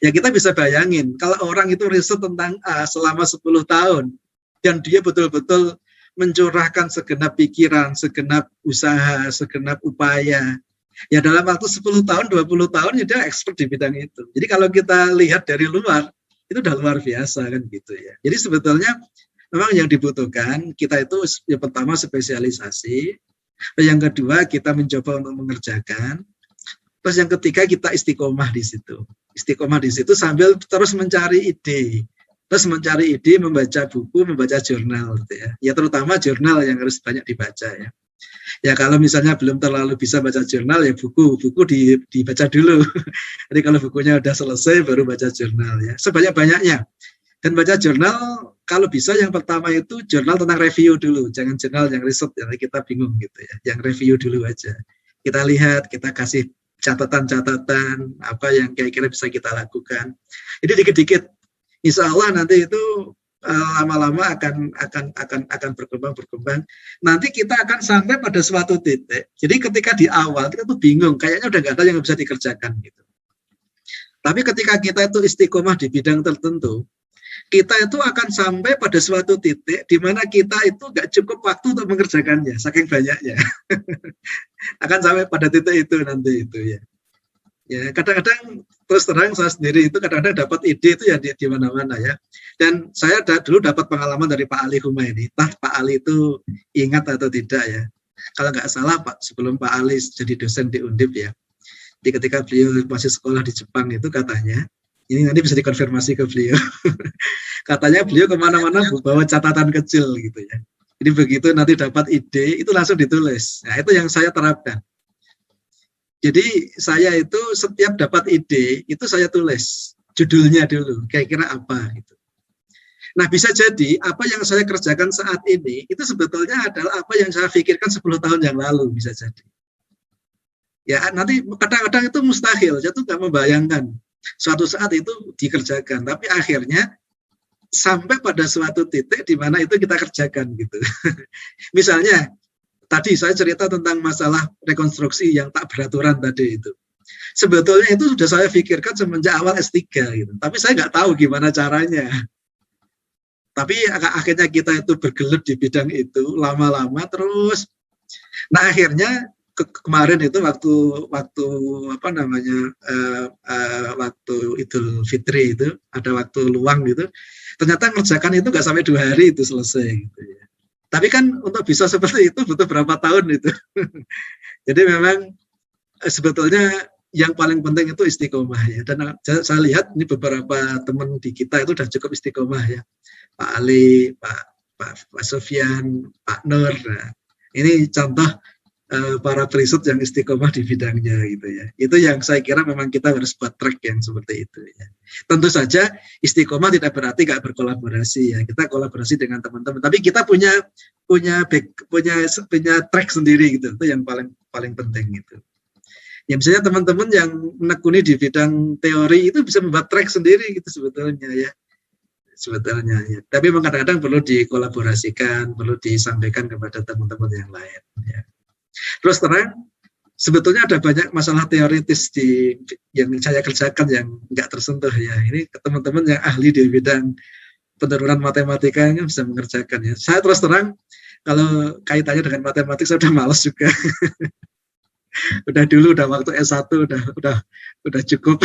Ya kita bisa bayangin, kalau orang itu riset tentang A selama 10 tahun, dan dia betul-betul mencurahkan segenap pikiran, segenap usaha, segenap upaya, ya dalam waktu 10 tahun, 20 tahun, ya dia expert di bidang itu. Jadi kalau kita lihat dari luar, itu udah luar biasa kan gitu ya. Jadi sebetulnya memang yang dibutuhkan, kita itu yang pertama spesialisasi, yang kedua kita mencoba untuk mengerjakan, terus yang ketiga kita istiqomah di situ. Istiqomah di situ sambil terus mencari ide. Terus mencari ide, membaca buku, membaca jurnal gitu ya. Ya terutama jurnal yang harus banyak dibaca ya. Ya kalau misalnya belum terlalu bisa baca jurnal ya buku dibaca dulu. Jadi kalau bukunya udah selesai baru baca jurnal ya. Sebanyak-banyaknya. Dan baca jurnal kalau bisa yang pertama itu jurnal tentang review dulu. Jangan jurnal yang riset, ya kita bingung gitu ya. Yang review dulu aja. Kita lihat, kita kasih catatan-catatan apa yang kira-kira bisa kita lakukan. Jadi dikit-dikit, insya Allah nanti itu lama-lama akan berkembang. Nanti kita akan sampai pada suatu titik. Jadi ketika di awal kita tuh bingung, kayaknya udah nggak ada yang bisa dikerjakan gitu. Tapi ketika kita itu istiqomah di bidang tertentu, kita itu akan sampai pada suatu titik di mana kita itu nggak cukup waktu untuk mengerjakannya, saking banyaknya. Akan sampai pada titik itu nanti itu ya. Ya kadang-kadang terus terang saya sendiri itu kadang-kadang dapat ide itu ya di mana-mana ya. Dan saya dulu dapat pengalaman dari Pak Ali Humaini. Entah Pak Ali itu ingat atau tidak ya. Kalau nggak salah Pak, sebelum Pak Ali jadi dosen di Undip ya. Jadi ketika beliau masih sekolah di Jepang itu katanya, ini nanti bisa dikonfirmasi ke beliau. Katanya beliau kemana-mana bawa catatan kecil gitu ya. Jadi begitu nanti dapat ide, itu langsung ditulis. Nah itu yang saya terapkan. Jadi saya itu setiap dapat ide, itu saya tulis judulnya dulu, kira-kira apa gitu. Nah bisa jadi apa yang saya kerjakan saat ini, itu sebetulnya adalah apa yang saya pikirkan 10 tahun yang lalu, bisa jadi. Ya nanti kadang-kadang itu mustahil, saya tuh nggak membayangkan suatu saat itu dikerjakan, tapi akhirnya sampai pada suatu titik di mana itu kita kerjakan gitu. Misalnya tadi saya cerita tentang masalah rekonstruksi yang tak beraturan tadi itu. Sebetulnya itu sudah saya pikirkan semenjak awal S3 gitu. Tapi saya nggak tahu gimana caranya. Tapi akhirnya kita itu bergelut di bidang itu lama-lama terus. Nah akhirnya kemarin itu waktu apa namanya waktu Idul Fitri itu ada waktu luang gitu. Ternyata ngerjakan itu nggak sampai 2 hari itu selesai gitu ya. Tapi kan untuk bisa seperti itu butuh berapa tahun itu. Jadi memang sebetulnya yang paling penting itu istiqomah ya. Dan saya lihat ini beberapa teman di kita itu sudah cukup istiqomah ya. Pak Ali, Pak Sofyan, Pak Nur. Nah, ini contoh para perisut yang istiqomah di bidangnya gitu ya. Itu yang saya kira memang kita harus buat track yang seperti itu ya. Tentu saja istiqomah tidak berarti nggak berkolaborasi ya. Kita kolaborasi dengan teman-teman. Tapi kita punya track sendiri gitu. Itu yang paling penting gitu. Ya misalnya teman-teman yang menekuni di bidang teori itu bisa membuat track sendiri gitu sebetulnya ya. Tapi kadang-kadang perlu dikolaborasikan, perlu disampaikan kepada teman-teman yang lain ya. Terus terang sebetulnya ada banyak masalah teoritis yang saya kerjakan yang nggak tersentuh ya. Ini teman-teman yang ahli di bidang penurunan matematika ini bisa mengerjakan ya. Saya terus terang kalau kaitannya dengan matematik saya udah malas juga. udah waktu S1 udah cukup.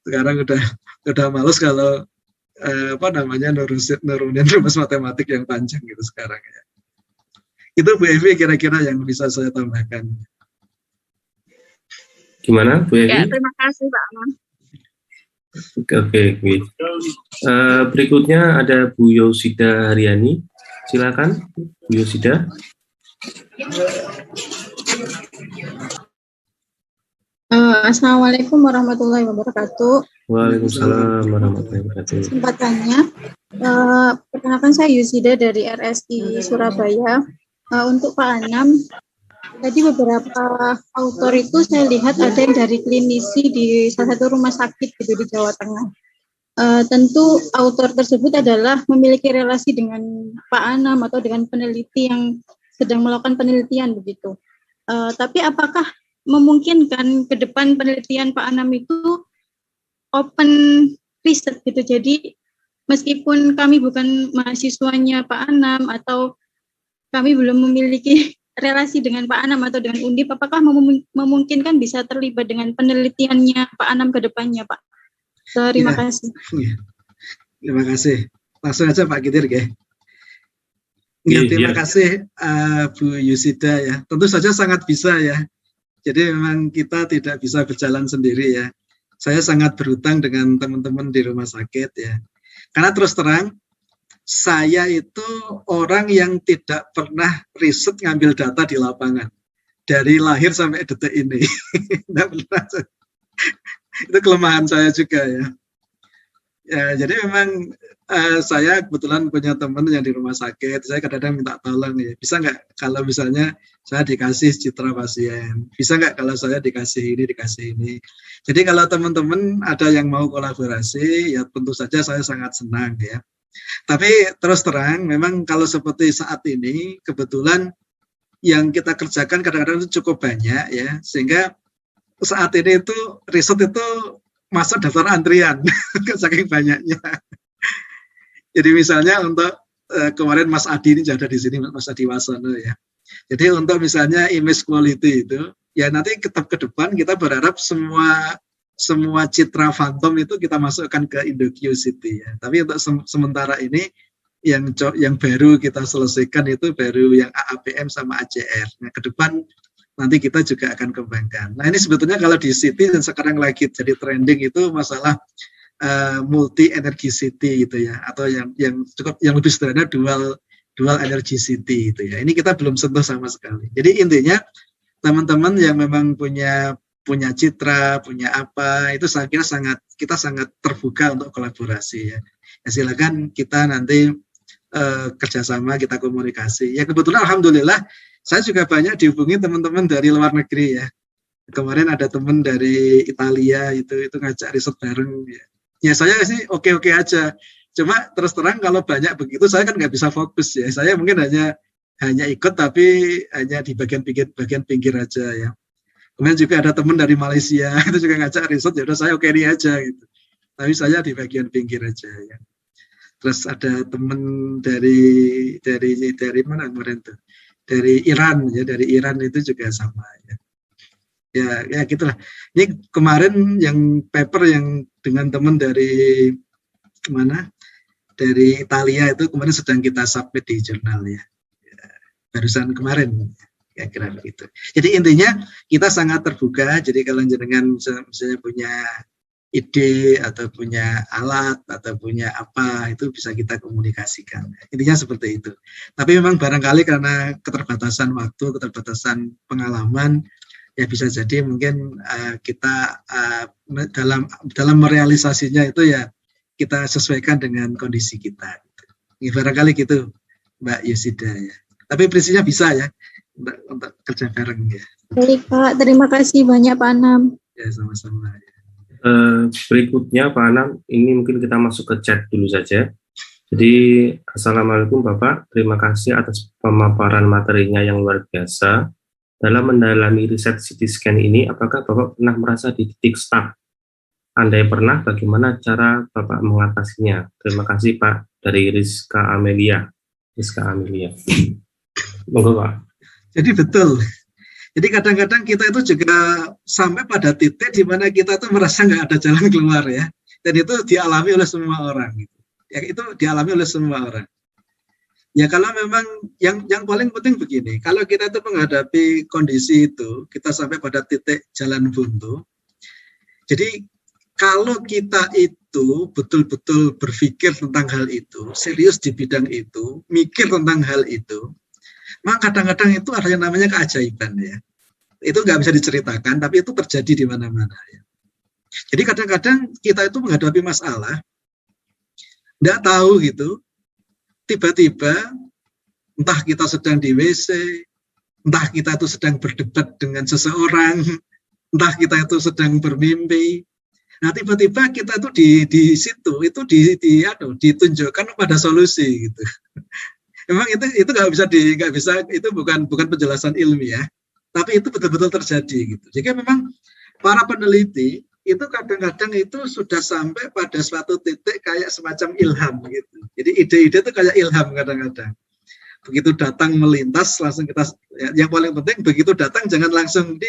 Sekarang udah malas kalau nurunin rumus matematik yang panjang gitu sekarang ya. Itu Bu Evi kira-kira yang bisa saya tambahkan. Gimana Bu Evi? Ya, terima kasih Pak Aman. Oke. Berikutnya ada Bu Yosida Haryani. Silakan Bu Yosida. Assalamualaikum warahmatullahi wabarakatuh. Waalaikumsalam warahmatullahi wabarakatuh. Kesempatannya, perkenalkan saya Yusida dari RSI Surabaya. Untuk Pak Anam, tadi beberapa autor itu saya lihat ada yang dari klinisi di salah satu rumah sakit gitu di Jawa Tengah. Tentu autor tersebut adalah memiliki relasi dengan Pak Anam atau dengan peneliti yang sedang melakukan penelitian begitu. Tapi apakah memungkinkan ke depan penelitian Pak Anam itu open riset gitu? Jadi meskipun kami bukan mahasiswanya Pak Anam atau kami belum memiliki relasi dengan Pak Anam atau dengan Undip, apakah memungkinkan bisa terlibat dengan penelitiannya Pak Anam ke depannya, Pak? Terima kasih. Terima kasih. Langsung aja Pak Gitir, ya. Terima kasih Bu Yusida ya. Tentu saja sangat bisa ya. Jadi memang kita tidak bisa berjalan sendiri ya. Saya sangat berhutang dengan teman-teman di rumah sakit ya. Karena terus terang, saya itu orang yang tidak pernah riset ngambil data di lapangan. Dari lahir sampai detik ini. Tidak pernah. Itu kelemahan saya juga ya. Jadi memang saya kebetulan punya teman yang di rumah sakit. Saya kadang-kadang minta tolong ya. Bisa nggak kalau misalnya saya dikasih citra pasien? Bisa nggak kalau saya dikasih ini? Jadi kalau teman-teman ada yang mau kolaborasi, ya tentu saja saya sangat senang ya. Tapi terus terang, memang kalau seperti saat ini, kebetulan yang kita kerjakan kadang-kadang itu cukup banyak ya, sehingga saat ini itu riset itu masuk daftar antrian, saking banyaknya. Jadi misalnya untuk kemarin Mas Adi ini ada di sini, Mas Adi Wasono ya. Jadi untuk misalnya image quality itu, ya nanti ke depan kita berharap semua citra Phantom itu kita masukkan ke IndoQCity ya. Tapi untuk sementara ini yang baru kita selesaikan itu baru yang AAPM sama ACR. Nah, ke depan nanti kita juga akan kembangkan. Nah, ini sebetulnya kalau di City dan sekarang lagi jadi trending itu masalah multi energy city gitu ya, atau yang lebih sederhana dual energy city itu ya. Ini kita belum sentuh sama sekali. Jadi intinya teman-teman yang memang punya citra, punya apa, itu saya kira kita sangat terbuka untuk kolaborasi ya. Silakan kita nanti kerjasama, kita komunikasi. Ya kebetulan alhamdulillah saya juga banyak dihubungi teman-teman dari luar negeri ya. Kemarin ada teman dari Italia itu ngajak riset bareng ya. Ya saya sih oke aja. Cuma terus terang kalau banyak begitu saya kan nggak bisa fokus ya. Saya mungkin hanya ikut tapi hanya di bagian pinggir aja ya. Kemudian juga ada teman dari Malaysia itu juga ngajak riset, ya udah saya oke ini aja gitu. Tapi saya di bagian pinggir aja ya. Terus ada teman dari mana kemarin tuh? Dari Iran ya, dari Iran itu juga sama ya. Ya gitulah. Ini kemarin yang paper yang dengan teman dari mana? dari Italia itu kemarin sedang kita submit di jurnal ya. Barusan kemarin ya kira begitu. Jadi intinya kita sangat terbuka. Jadi kalau jenengan misalnya punya ide atau punya alat atau punya apa itu bisa kita komunikasikan. Intinya seperti itu. Tapi memang barangkali karena keterbatasan waktu, keterbatasan pengalaman, ya bisa jadi mungkin kita dalam merealisasinya itu ya kita sesuaikan dengan kondisi kita. Ya, barangkali gitu, Mbak Yusida ya. Tapi prinsipnya bisa ya untuk kerja bareng ya. Baik Pak, terima kasih banyak Pak Anam. Ya sama-sama. Ya. Berikutnya Pak Anam, ini mungkin kita masuk ke chat dulu saja. Jadi Assalamualaikum Bapak, terima kasih atas pemaparan materinya yang luar biasa. Dalam mendalami riset CT scan ini, apakah Bapak pernah merasa di titik stuck? Andai pernah, bagaimana cara Bapak mengatasinya? Terima kasih Pak, dari Rizka Amelia. Monggo Pak. Jadi betul. Jadi kadang-kadang kita itu juga sampai pada titik di mana kita tuh merasa nggak ada jalan keluar ya. Dan itu dialami oleh semua orang. Ya, itu dialami oleh semua orang. Ya kalau memang yang paling penting begini, kalau kita itu menghadapi kondisi itu, kita sampai pada titik jalan buntu. Jadi kalau kita itu betul-betul berpikir tentang hal itu, serius di bidang itu, mikir tentang hal itu, maka kadang-kadang itu ada yang namanya keajaiban ya. Itu nggak bisa diceritakan, tapi itu terjadi di mana-mana ya. Jadi kadang-kadang kita itu menghadapi masalah, nggak tahu gitu, tiba-tiba entah kita sedang di WC, entah kita itu sedang berdebat dengan seseorang, entah kita itu sedang bermimpi. Nah tiba-tiba kita itu di situ itu ditunjukkan pada solusi gitu. Memang itu nggak bisa itu bukan penjelasan ilmiah, tapi itu betul-betul terjadi gitu. Jadi memang para peneliti itu kadang-kadang itu sudah sampai pada suatu titik kayak semacam ilham gitu. Jadi ide-ide itu kayak ilham kadang-kadang. Begitu datang melintas langsung kita, yang paling penting begitu datang jangan langsung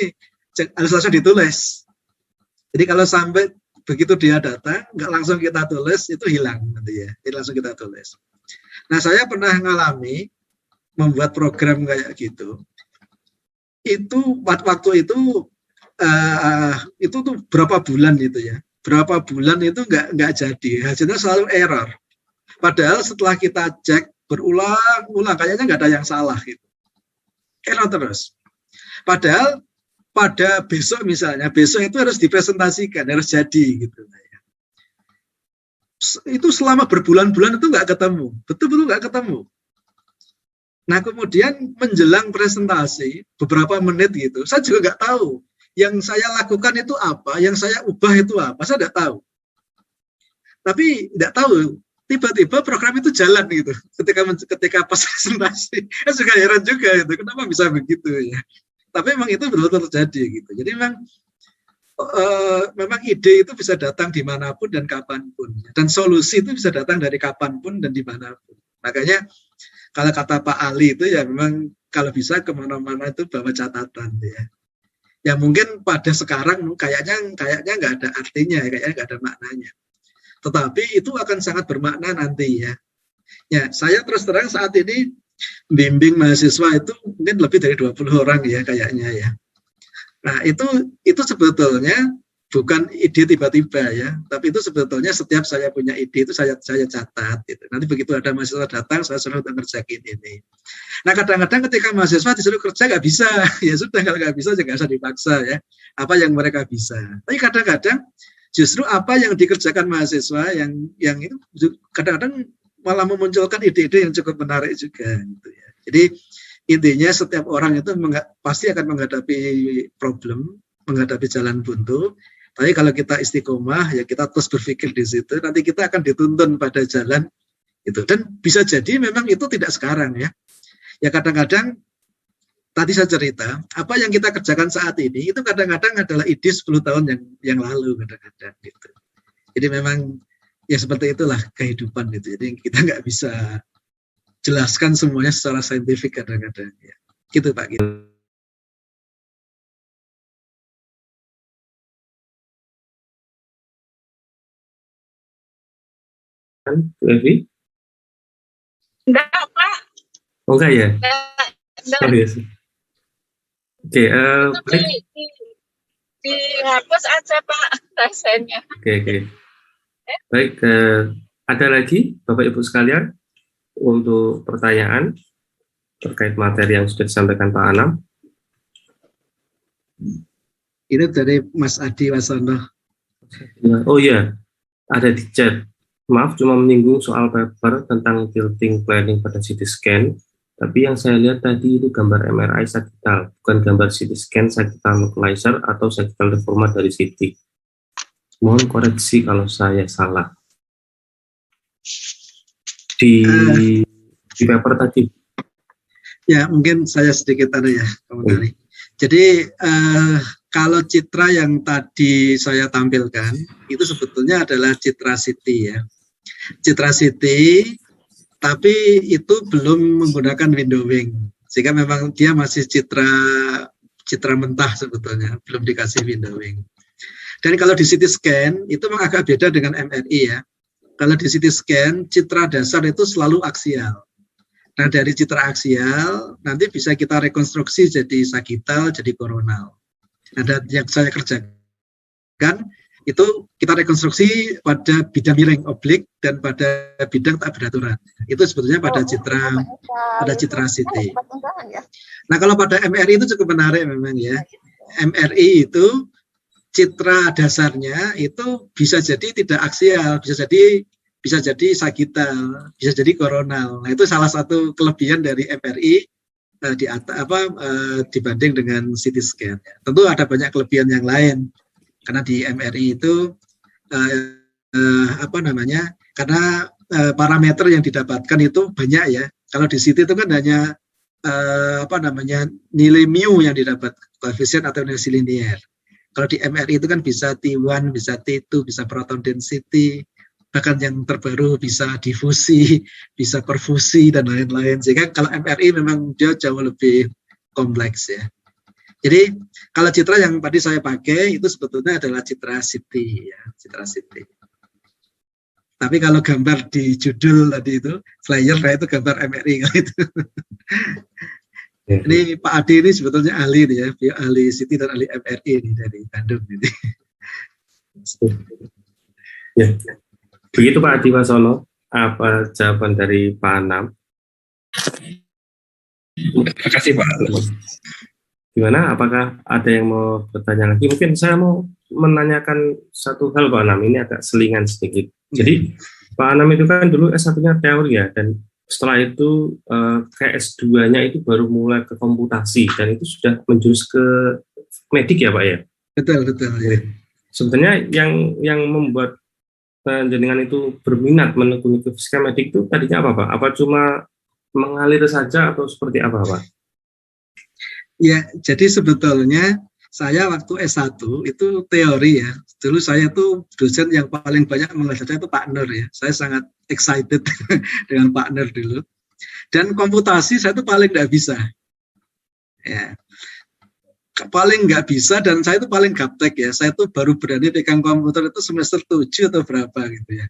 harus langsung ditulis. Jadi kalau sampai begitu dia datang nggak langsung kita tulis itu hilang nanti ya. Jadi langsung kita tulis. Nah saya pernah ngalami membuat program kayak gitu. Itu waktu itu tuh berapa bulan itu ya. Berapa bulan itu nggak jadi. Hasilnya selalu error. Padahal setelah kita cek berulang-ulang kayaknya nggak ada yang salah gitu. Error terus. Padahal pada besok misalnya, besok itu harus dipresentasikan, harus jadi gitu. Itu selama berbulan-bulan itu nggak ketemu, betul-betul nggak ketemu. Nah kemudian menjelang presentasi beberapa menit gitu, saya juga nggak tahu yang saya lakukan itu apa, yang saya ubah itu apa, saya nggak tahu. Tapi nggak tahu, tiba-tiba program itu jalan gitu. Ketika pas presentasi, saya juga heran juga gitu, kenapa bisa begitu ya. Tapi memang itu betul-betul terjadi gitu. Jadi memang ide itu bisa datang dimanapun dan kapanpun. Dan solusi itu bisa datang dari kapanpun dan dimanapun. Makanya kalau kata Pak Ali itu ya memang kalau bisa kemana-mana itu bawa catatan ya. Ya mungkin pada sekarang kayaknya nggak ada artinya, kayaknya nggak ada maknanya. Tetapi itu akan sangat bermakna nanti ya. Ya saya terus terang saat ini bimbing mahasiswa itu mungkin lebih dari 20 orang ya kayaknya ya. Nah itu sebetulnya bukan ide tiba-tiba ya, tapi itu sebetulnya setiap saya punya ide itu saya catat gitu. Nanti begitu ada mahasiswa datang saya suruh ngerjain ini. Nah kadang-kadang ketika mahasiswa disuruh kerja nggak bisa, ya sudah kalau nggak bisa jangan usah dipaksa ya. Apa yang mereka bisa. Tapi kadang-kadang justru apa yang dikerjakan mahasiswa yang itu kadang-kadang malah memunculkan ide-ide yang cukup menarik juga gitu ya. Jadi intinya setiap orang itu pasti akan menghadapi problem, menghadapi jalan buntu. Tapi kalau kita istiqomah ya kita terus berpikir di situ, nanti kita akan dituntun pada jalan itu. Dan bisa jadi memang itu tidak sekarang ya. Ya kadang-kadang tadi saya cerita, apa yang kita kerjakan saat ini itu kadang-kadang adalah ide 10 tahun yang lalu kadang-kadang gitu. Jadi memang ya seperti itulah kehidupan gitu. Jadi kita nggak bisa jelaskan semuanya secara saintifik kadang-kadang. Ya. Gitu Pak. Gitu. Bu Evi? Enggak, Pak. Oh enggak ya? Enggak. Oh, yes. Oke, Itu baik. dihapus aja, Pak, dosennya. Oke. Baik, ada lagi Bapak Ibu sekalian untuk pertanyaan terkait materi yang sudah disampaikan Pak Anam? Ini dari Mas Adi Wasono. Oh iya, ada di chat. Maaf, cuma menyinggung soal paper tentang tilting planning pada CT scan, tapi yang saya lihat tadi itu gambar MRI sagittal, bukan gambar CT scan sagittal localizer atau sagittal deforma dari CT. Mohon koreksi kalau saya salah. Di paper tadi. Ya, mungkin saya sedikit komentari. Jadi kalau citra yang tadi saya tampilkan itu sebetulnya adalah citra CT ya. Citra CT, tapi itu belum menggunakan windowing. Sehingga memang dia masih citra mentah sebetulnya, belum dikasih windowing. Dan kalau di CT scan itu memang agak beda dengan MRI ya. Kalau di CT scan citra dasar itu selalu aksial. Nah, dari citra aksial nanti bisa kita rekonstruksi jadi sagittal, jadi koronal. Ada yang saya kerjakan itu kita rekonstruksi pada bidang miring oblik dan pada bidang tak beraturan. Itu sebetulnya pada citra CT. Nah, kalau pada MRI itu cukup menarik memang ya. MRI itu citra dasarnya itu bisa jadi tidak aksial, bisa jadi sagittal, bisa jadi koronal. Nah, itu salah satu kelebihan dari MRI dibanding dengan CT scan. Tentu ada banyak kelebihan yang lain karena di MRI itu karena parameter yang didapatkan itu banyak ya. Kalau di CT itu kan hanya nilai mu yang didapat, koefisien atau nilai linier. Kalau di MRI itu kan bisa T1, bisa T2, bisa proton density, bahkan yang terbaru bisa difusi, bisa perfusi, dan lain-lain. Sehingga kalau MRI memang dia jauh lebih kompleks ya. Jadi kalau citra yang tadi saya pakai itu sebetulnya adalah citra CT ya, citra CT. Tapi kalau gambar di judul tadi itu, flyer, nah itu gambar MRI kalau itu. Ini Pak Adi ini sebetulnya ahli nih ya, ahli CT dan ahli MRI ini dari Bandung ini. Ya. Begitu Pak Adi Wasono, apa jawaban dari Pak Anam? Terima kasih Pak. Gimana? Apakah ada yang mau bertanya lagi? Mungkin saya mau menanyakan satu hal Pak Anam, ini agak selingan sedikit. Jadi Pak Anam itu kan dulu S1-nya teori ya, dan setelah itu kayak S2-nya itu baru mulai ke komputasi, dan itu sudah menjurus ke medik ya Pak ya? Betul ya. Sebenarnya yang membuat jenengan itu berminat menekuni fisika medik itu tadinya apa Pak? Apa cuma mengalir saja atau seperti apa Pak? Ya, jadi sebetulnya saya waktu S1 itu teori ya. Dulu saya tuh dosen yang paling banyak mengajar itu Pak Nur ya. Saya sangat excited dengan Pak Nur dulu. Dan komputasi saya tuh paling nggak bisa. Ya. Paling nggak bisa dan saya itu paling gaptek ya. Saya tuh baru berani pegang komputer itu semester 7 atau berapa gitu ya.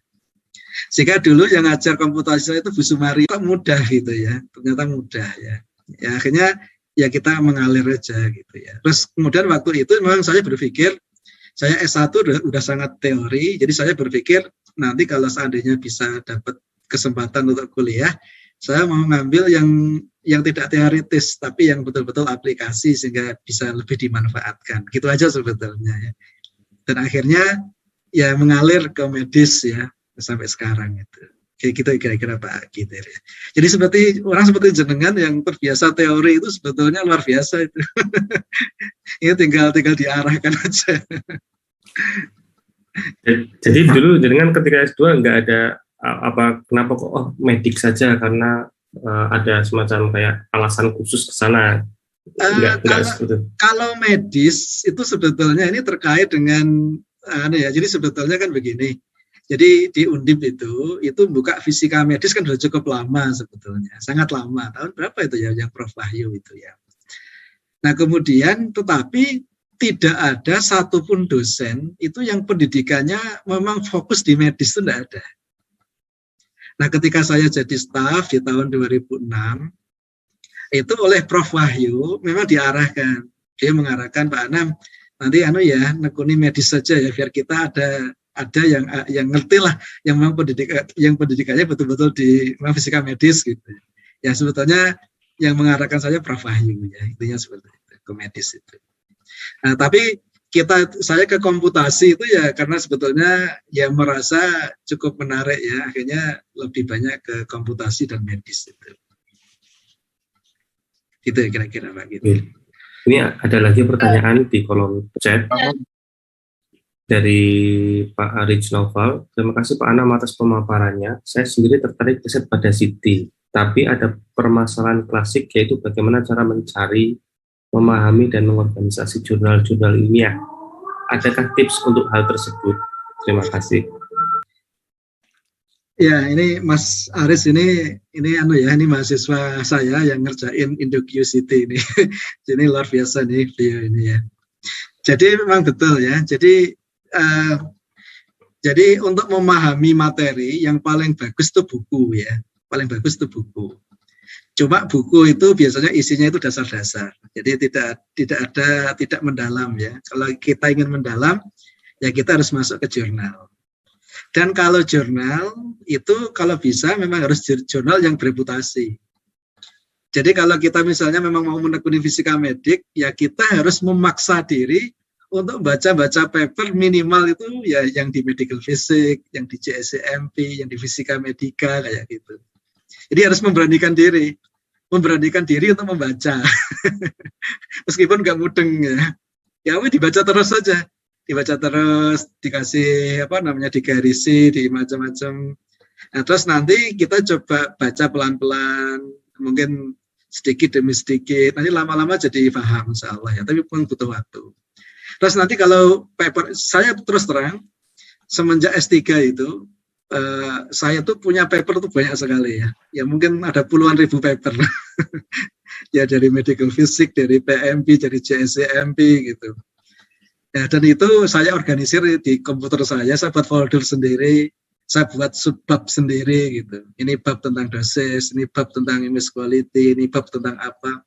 Sehingga dulu yang ngajar komputasi saya itu Bu Sumari, kok mudah gitu ya. Ternyata mudah ya. Ya akhirnya ya kita mengalir aja gitu ya. Terus kemudian waktu itu memang saya berpikir, saya S1 udah sangat teori, jadi saya berpikir nanti kalau seandainya bisa dapat kesempatan untuk kuliah, saya mau ngambil yang tidak teoritis, tapi yang betul-betul aplikasi sehingga bisa lebih dimanfaatkan. Gitu aja sebetulnya ya. Dan akhirnya ya mengalir ke medis ya sampai sekarang itu. Kayak gitu kira-kira Pak Gitir ya. Jadi seperti jenengan yang terbiasa teori itu sebetulnya luar biasa itu. Ini tinggal diarahkan aja. Jadi dulu jenengan ketika S2 nggak ada kenapa kok medik saja, karena ada semacam kayak alasan khusus ke sana. Kalau medis itu sebetulnya ini terkait dengan jadi sebetulnya kan begini. Jadi di Undip itu buka fisika medis kan sudah cukup lama sebetulnya, sangat lama. Tahun berapa itu ya yang Prof Wahyu itu ya. Nah kemudian tetapi tidak ada satupun dosen itu yang pendidikannya memang fokus di medis itu tidak ada. Nah, ketika saya jadi staf di tahun 2006, itu oleh Prof. Wahyu memang diarahkan. Dia mengarahkan, Pak Anam, nanti nekuni medis saja ya, biar kita ada yang ngerti lah, yang memang pendidikannya betul-betul di fisika medis gitu. Ya sebetulnya yang mengarahkan saya Prof. Wahyu ya, intinya seperti itu, ke medis itu. Nah, tapi saya ke komputasi itu ya karena sebetulnya ya merasa cukup menarik ya, akhirnya lebih banyak ke komputasi dan medis itu. Gitu ya kira-kira Pak gitu. Ini ada lagi pertanyaan di kolom chat dari Pak Arij Noval. Terima kasih Pak Anam atas pemaparannya. Saya sendiri tertarik riset pada CT, tapi ada permasalahan klasik yaitu bagaimana cara mencari, memahami dan mengorganisasi jurnal-jurnal ilmiah. Adakah tips untuk hal tersebut? Terima kasih. Ya, ini Mas Aris ini mahasiswa saya yang ngerjain IndoQ-CT ini. Jadi luar biasa nih beliau ini ya. Jadi memang betul ya. Jadi untuk memahami materi yang paling bagus itu buku ya. Paling bagus itu buku. Cuma buku itu biasanya isinya itu dasar-dasar. Jadi tidak mendalam ya. Kalau kita ingin mendalam, ya kita harus masuk ke jurnal. Dan kalau jurnal itu kalau bisa memang harus jurnal yang bereputasi. Jadi kalau kita misalnya memang mau menekuni fisika medik, ya kita harus memaksa diri untuk baca-baca paper minimal itu ya yang di medical physics, yang di JSCMP, yang di fisika medika kayak gitu. Jadi harus memberanikan diri untuk membaca. Meskipun nggak mudeng ya. Ya dibaca terus saja. Dibaca terus, dikasih digarisi, di macam-macam. Nah, terus nanti kita coba baca pelan-pelan, mungkin sedikit demi sedikit. Nanti lama-lama jadi paham insya Allah ya, tapi pun butuh waktu. Terus nanti kalau paper, saya terus terang, semenjak S3 itu, saya tuh punya paper tuh banyak sekali ya. Ya mungkin ada puluhan ribu paper. Ya dari medical physics, dari PMP, dari JSCMP gitu. Ya, dan itu saya organisir di komputer saya buat folder sendiri, saya buat subbab sendiri gitu. Ini bab tentang dosis, ini bab tentang image quality, ini bab tentang apa.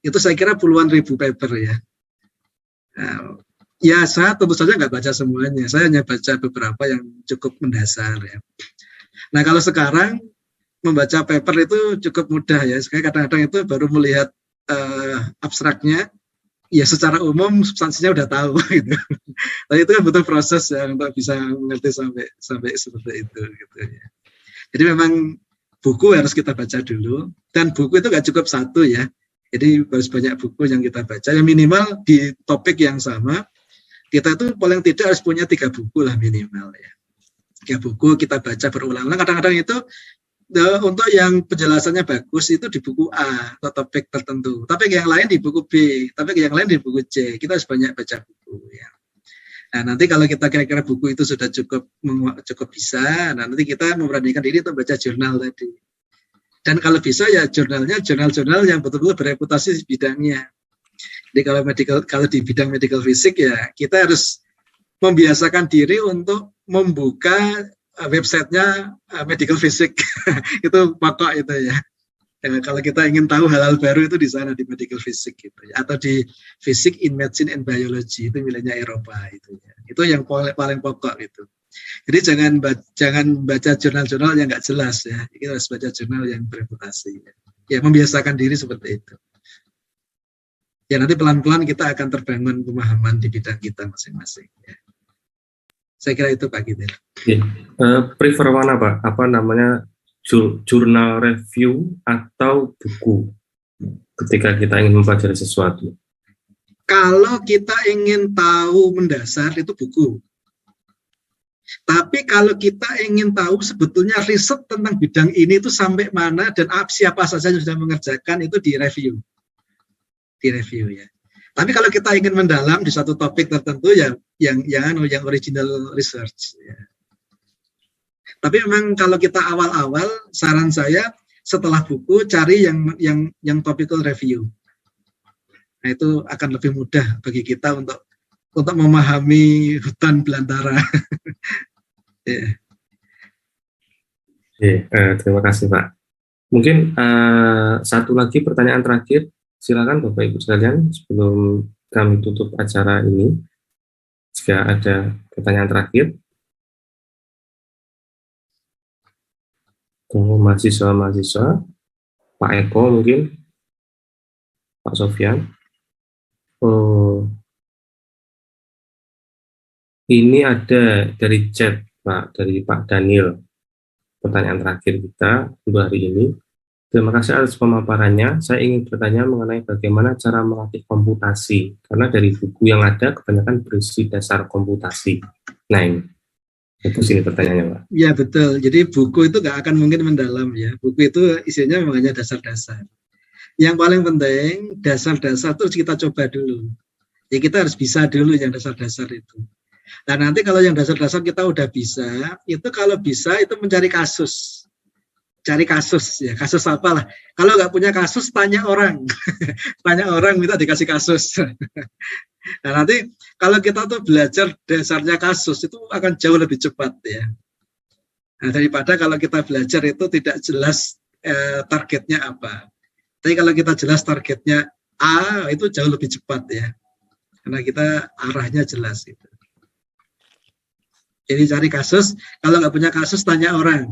Itu saya kira puluhan ribu paper ya. Nah, ya saya tentu saja nggak baca semuanya, saya hanya baca beberapa yang cukup mendasar ya. Nah kalau sekarang membaca paper itu cukup mudah ya, sekali kadang-kadang itu baru melihat abstraknya, ya secara umum substansinya udah tahu gitu. Tapi itu kan butuh proses ya untuk bisa mengerti sampai seperti itu gitu ya. Jadi memang buku harus kita baca dulu, dan buku itu nggak cukup satu ya. Jadi harus banyak buku yang kita baca. Yang minimal di topik yang sama, kita tuh paling tidak harus punya 3 buku lah minimal ya. 3 buku kita baca berulang-ulang. Kadang-kadang itu untuk yang penjelasannya bagus itu di buku A atau topik tertentu, tapi yang lain di buku B, tapi yang lain di buku C. Kita harus banyak baca buku ya. Nah nanti kalau kita kira-kira buku itu sudah cukup bisa, nah nanti kita memberanikan diri untuk baca jurnal tadi. Dan kalau bisa ya jurnal-jurnal yang betul-betul bereputasi di bidangnya. Jadi kalau di bidang medical physics ya kita harus membiasakan diri untuk membuka websitenya medical physics. Itu pokok itu ya. Kalau kita ingin tahu hal-hal baru itu di sana di medical physics gitu ya. Atau di physics in medicine and biology, itu miliknya Eropa itu ya. Itu yang paling pokok itu. Jadi jangan baca jurnal-jurnal yang nggak jelas ya. Kita harus baca jurnal yang bereputasi ya. Ya membiasakan diri seperti itu. Ya nanti pelan-pelan kita akan terbangun pemahaman di bidang kita masing-masing ya. Saya kira itu Pak Gideon. Ya. Prefer mana Pak? Apa namanya, jurnal review atau buku ketika kita ingin mempelajari sesuatu? Kalau kita ingin tahu mendasar itu buku. Tapi kalau kita ingin tahu sebetulnya riset tentang bidang ini itu sampai mana dan siapa saja yang sudah mengerjakan itu di review. Di review ya. Tapi kalau kita ingin mendalam di satu topik tertentu ya yang original research ya. Tapi memang kalau kita awal-awal, saran saya setelah buku cari yang topical review. Nah itu akan lebih mudah bagi kita untuk memahami hutan belantara. Yeah. Terima kasih Pak. Mungkin satu lagi pertanyaan terakhir, silakan Bapak Ibu sekalian sebelum kami tutup acara ini. Jika ada pertanyaan terakhir, mahasiswa-mahasiswa, Pak Eko mungkin, Pak Sofyan. Ini ada dari chat Pak, dari Pak Daniel. Pertanyaan terakhir kita untuk hari ini. Terima kasih atas pemaparannya. Saya ingin bertanya mengenai bagaimana cara melatih komputasi. Karena dari buku yang ada kebanyakan berisi dasar komputasi. Nah, itu sini pertanyaannya, Pak. Ya betul. Jadi buku itu nggak akan mungkin mendalam ya. Buku itu isinya memang hanya dasar-dasar. Yang paling penting dasar-dasar terus kita coba dulu. Ya kita harus bisa dulu yang dasar-dasar itu. Nah nanti kalau yang dasar-dasar kita udah bisa, itu kalau bisa itu mencari kasus. Cari kasus, ya kasus apalah. Kalau nggak punya kasus, tanya orang. Tanya orang, minta dikasih kasus. Nah nanti kalau kita tuh belajar dasarnya kasus, itu akan jauh lebih cepat ya. Nah, daripada kalau kita belajar itu tidak jelas targetnya apa. Tapi kalau kita jelas targetnya A, itu jauh lebih cepat ya. Karena kita arahnya jelas itu. Jadi cari kasus, kalau nggak punya kasus tanya orang.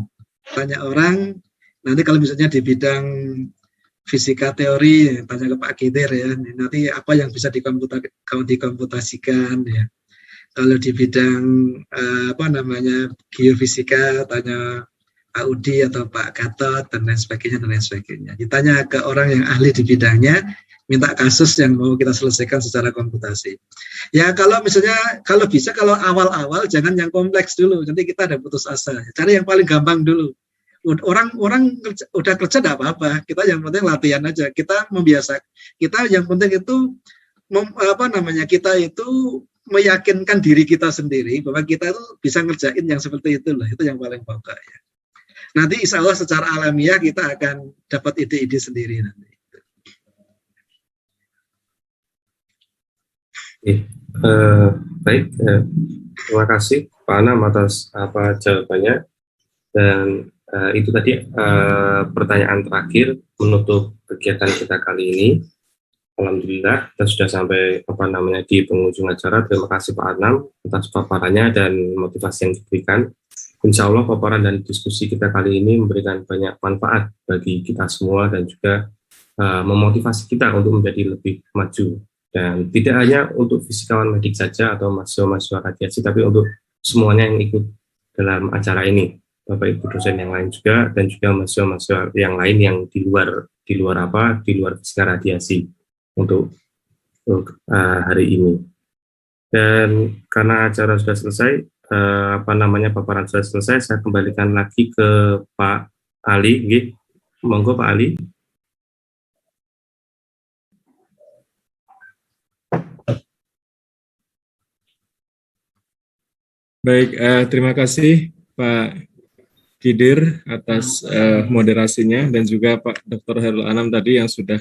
Tanya orang, nanti kalau misalnya di bidang fisika teori, tanya ke Pak Kidir ya, nanti apa yang bisa dikomputasikan ya. Kalau di bidang geofisika, tanya Pak Udi atau Pak Gatot dan lain sebagainya. Ditanya ke orang yang ahli di bidangnya, minta kasus yang mau kita selesaikan secara komputasi. Ya kalau misalnya, kalau bisa kalau awal-awal jangan yang kompleks dulu, nanti kita ada putus asa. Cari yang paling gampang dulu. Orang udah kerja tidak apa-apa, kita yang penting latihan aja. Kita membiasakan, kita yang penting itu kita itu meyakinkan diri kita sendiri bahwa kita itu bisa ngerjain yang seperti itu lah. Itu yang paling pokok ya. Nanti insya Allah secara alamiah kita akan dapat ide-ide sendiri nanti. Baik, terima kasih Pak Anam atas jawabannya, dan itu tadi pertanyaan terakhir menutup kegiatan kita kali ini. Alhamdulillah kita sudah sampai di penghujung acara. Terima kasih Pak Anam atas paparannya dan motivasi yang diberikan. Insya Allah paparan dan diskusi kita kali ini memberikan banyak manfaat bagi kita semua dan juga memotivasi kita untuk menjadi lebih maju. Dan tidak hanya untuk fisikawan medik saja atau mahasiswa-mahasiswa radiasi, tapi untuk semuanya yang ikut dalam acara ini, Bapak Ibu dosen yang lain juga, dan juga mahasiswa-mahasiswa yang lain yang di luar fisika radiasi untuk hari ini. Dan karena acara sudah selesai, paparan sudah selesai, saya kembalikan lagi ke Pak Ali. Monggo Pak Ali. Baik, terima kasih Pak Kidir atas moderasinya dan juga Pak Dr. Khairul Anam tadi yang sudah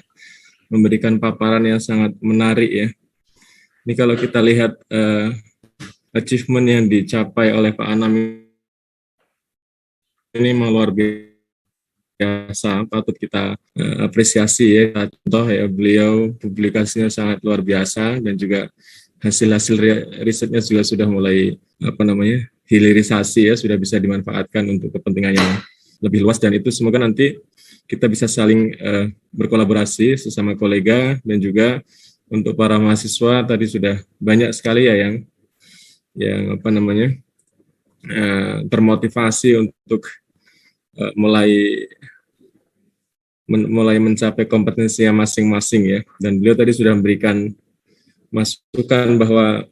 memberikan paparan yang sangat menarik ya. Ini kalau kita lihat achievement yang dicapai oleh Pak Anam ini memang luar biasa, patut kita apresiasi ya. Contoh ya, beliau publikasinya sangat luar biasa dan juga hasil-hasil risetnya juga sudah mulai hilirisasi ya, sudah bisa dimanfaatkan untuk kepentingan yang lebih luas, dan itu semoga nanti kita bisa saling berkolaborasi sesama kolega, dan juga untuk para mahasiswa tadi sudah banyak sekali ya yang termotivasi untuk mulai mencapai kompetensinya masing-masing ya, dan beliau tadi sudah memberikan masukan bahwa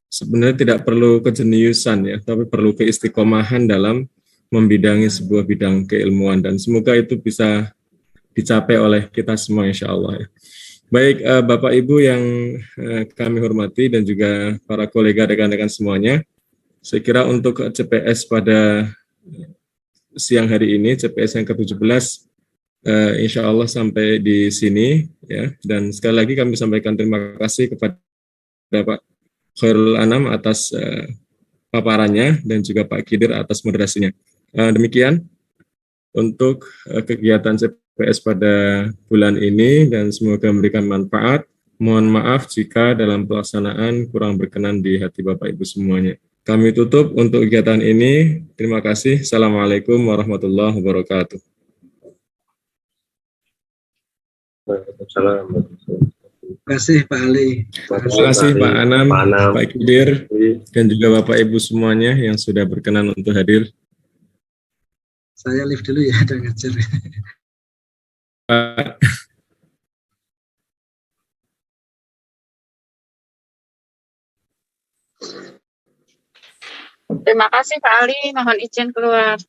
sebenarnya tidak perlu kejeniusan ya, tapi perlu keistiqomahan dalam membidangi sebuah bidang keilmuan, dan semoga itu bisa dicapai oleh kita semua insya Allah ya. Baik Bapak Ibu yang kami hormati dan juga para kolega rekan-rekan semuanya, saya kira untuk CPS pada siang hari ini, CPS yang ke-17 insya Allah sampai di sini ya, dan sekali lagi kami sampaikan terima kasih kepada Pak Khairul Anam atas paparannya dan juga Pak Kidir atas moderasinya. Demikian untuk kegiatan CPS pada bulan ini dan semoga memberikan manfaat. Mohon maaf jika dalam pelaksanaan kurang berkenan di hati Bapak Ibu semuanya. Kami tutup untuk kegiatan ini. Terima kasih. Assalamualaikum warahmatullahi wabarakatuh. Waalaikumsalam. Terima kasih Pak Ali. Terima kasih Pak Anam, Pak Kidir, dan juga Bapak Ibu semuanya yang sudah berkenan untuk hadir. Saya live dulu ya, ada ngajar. Pak. Terima kasih Pak Ali, mohon izin keluar.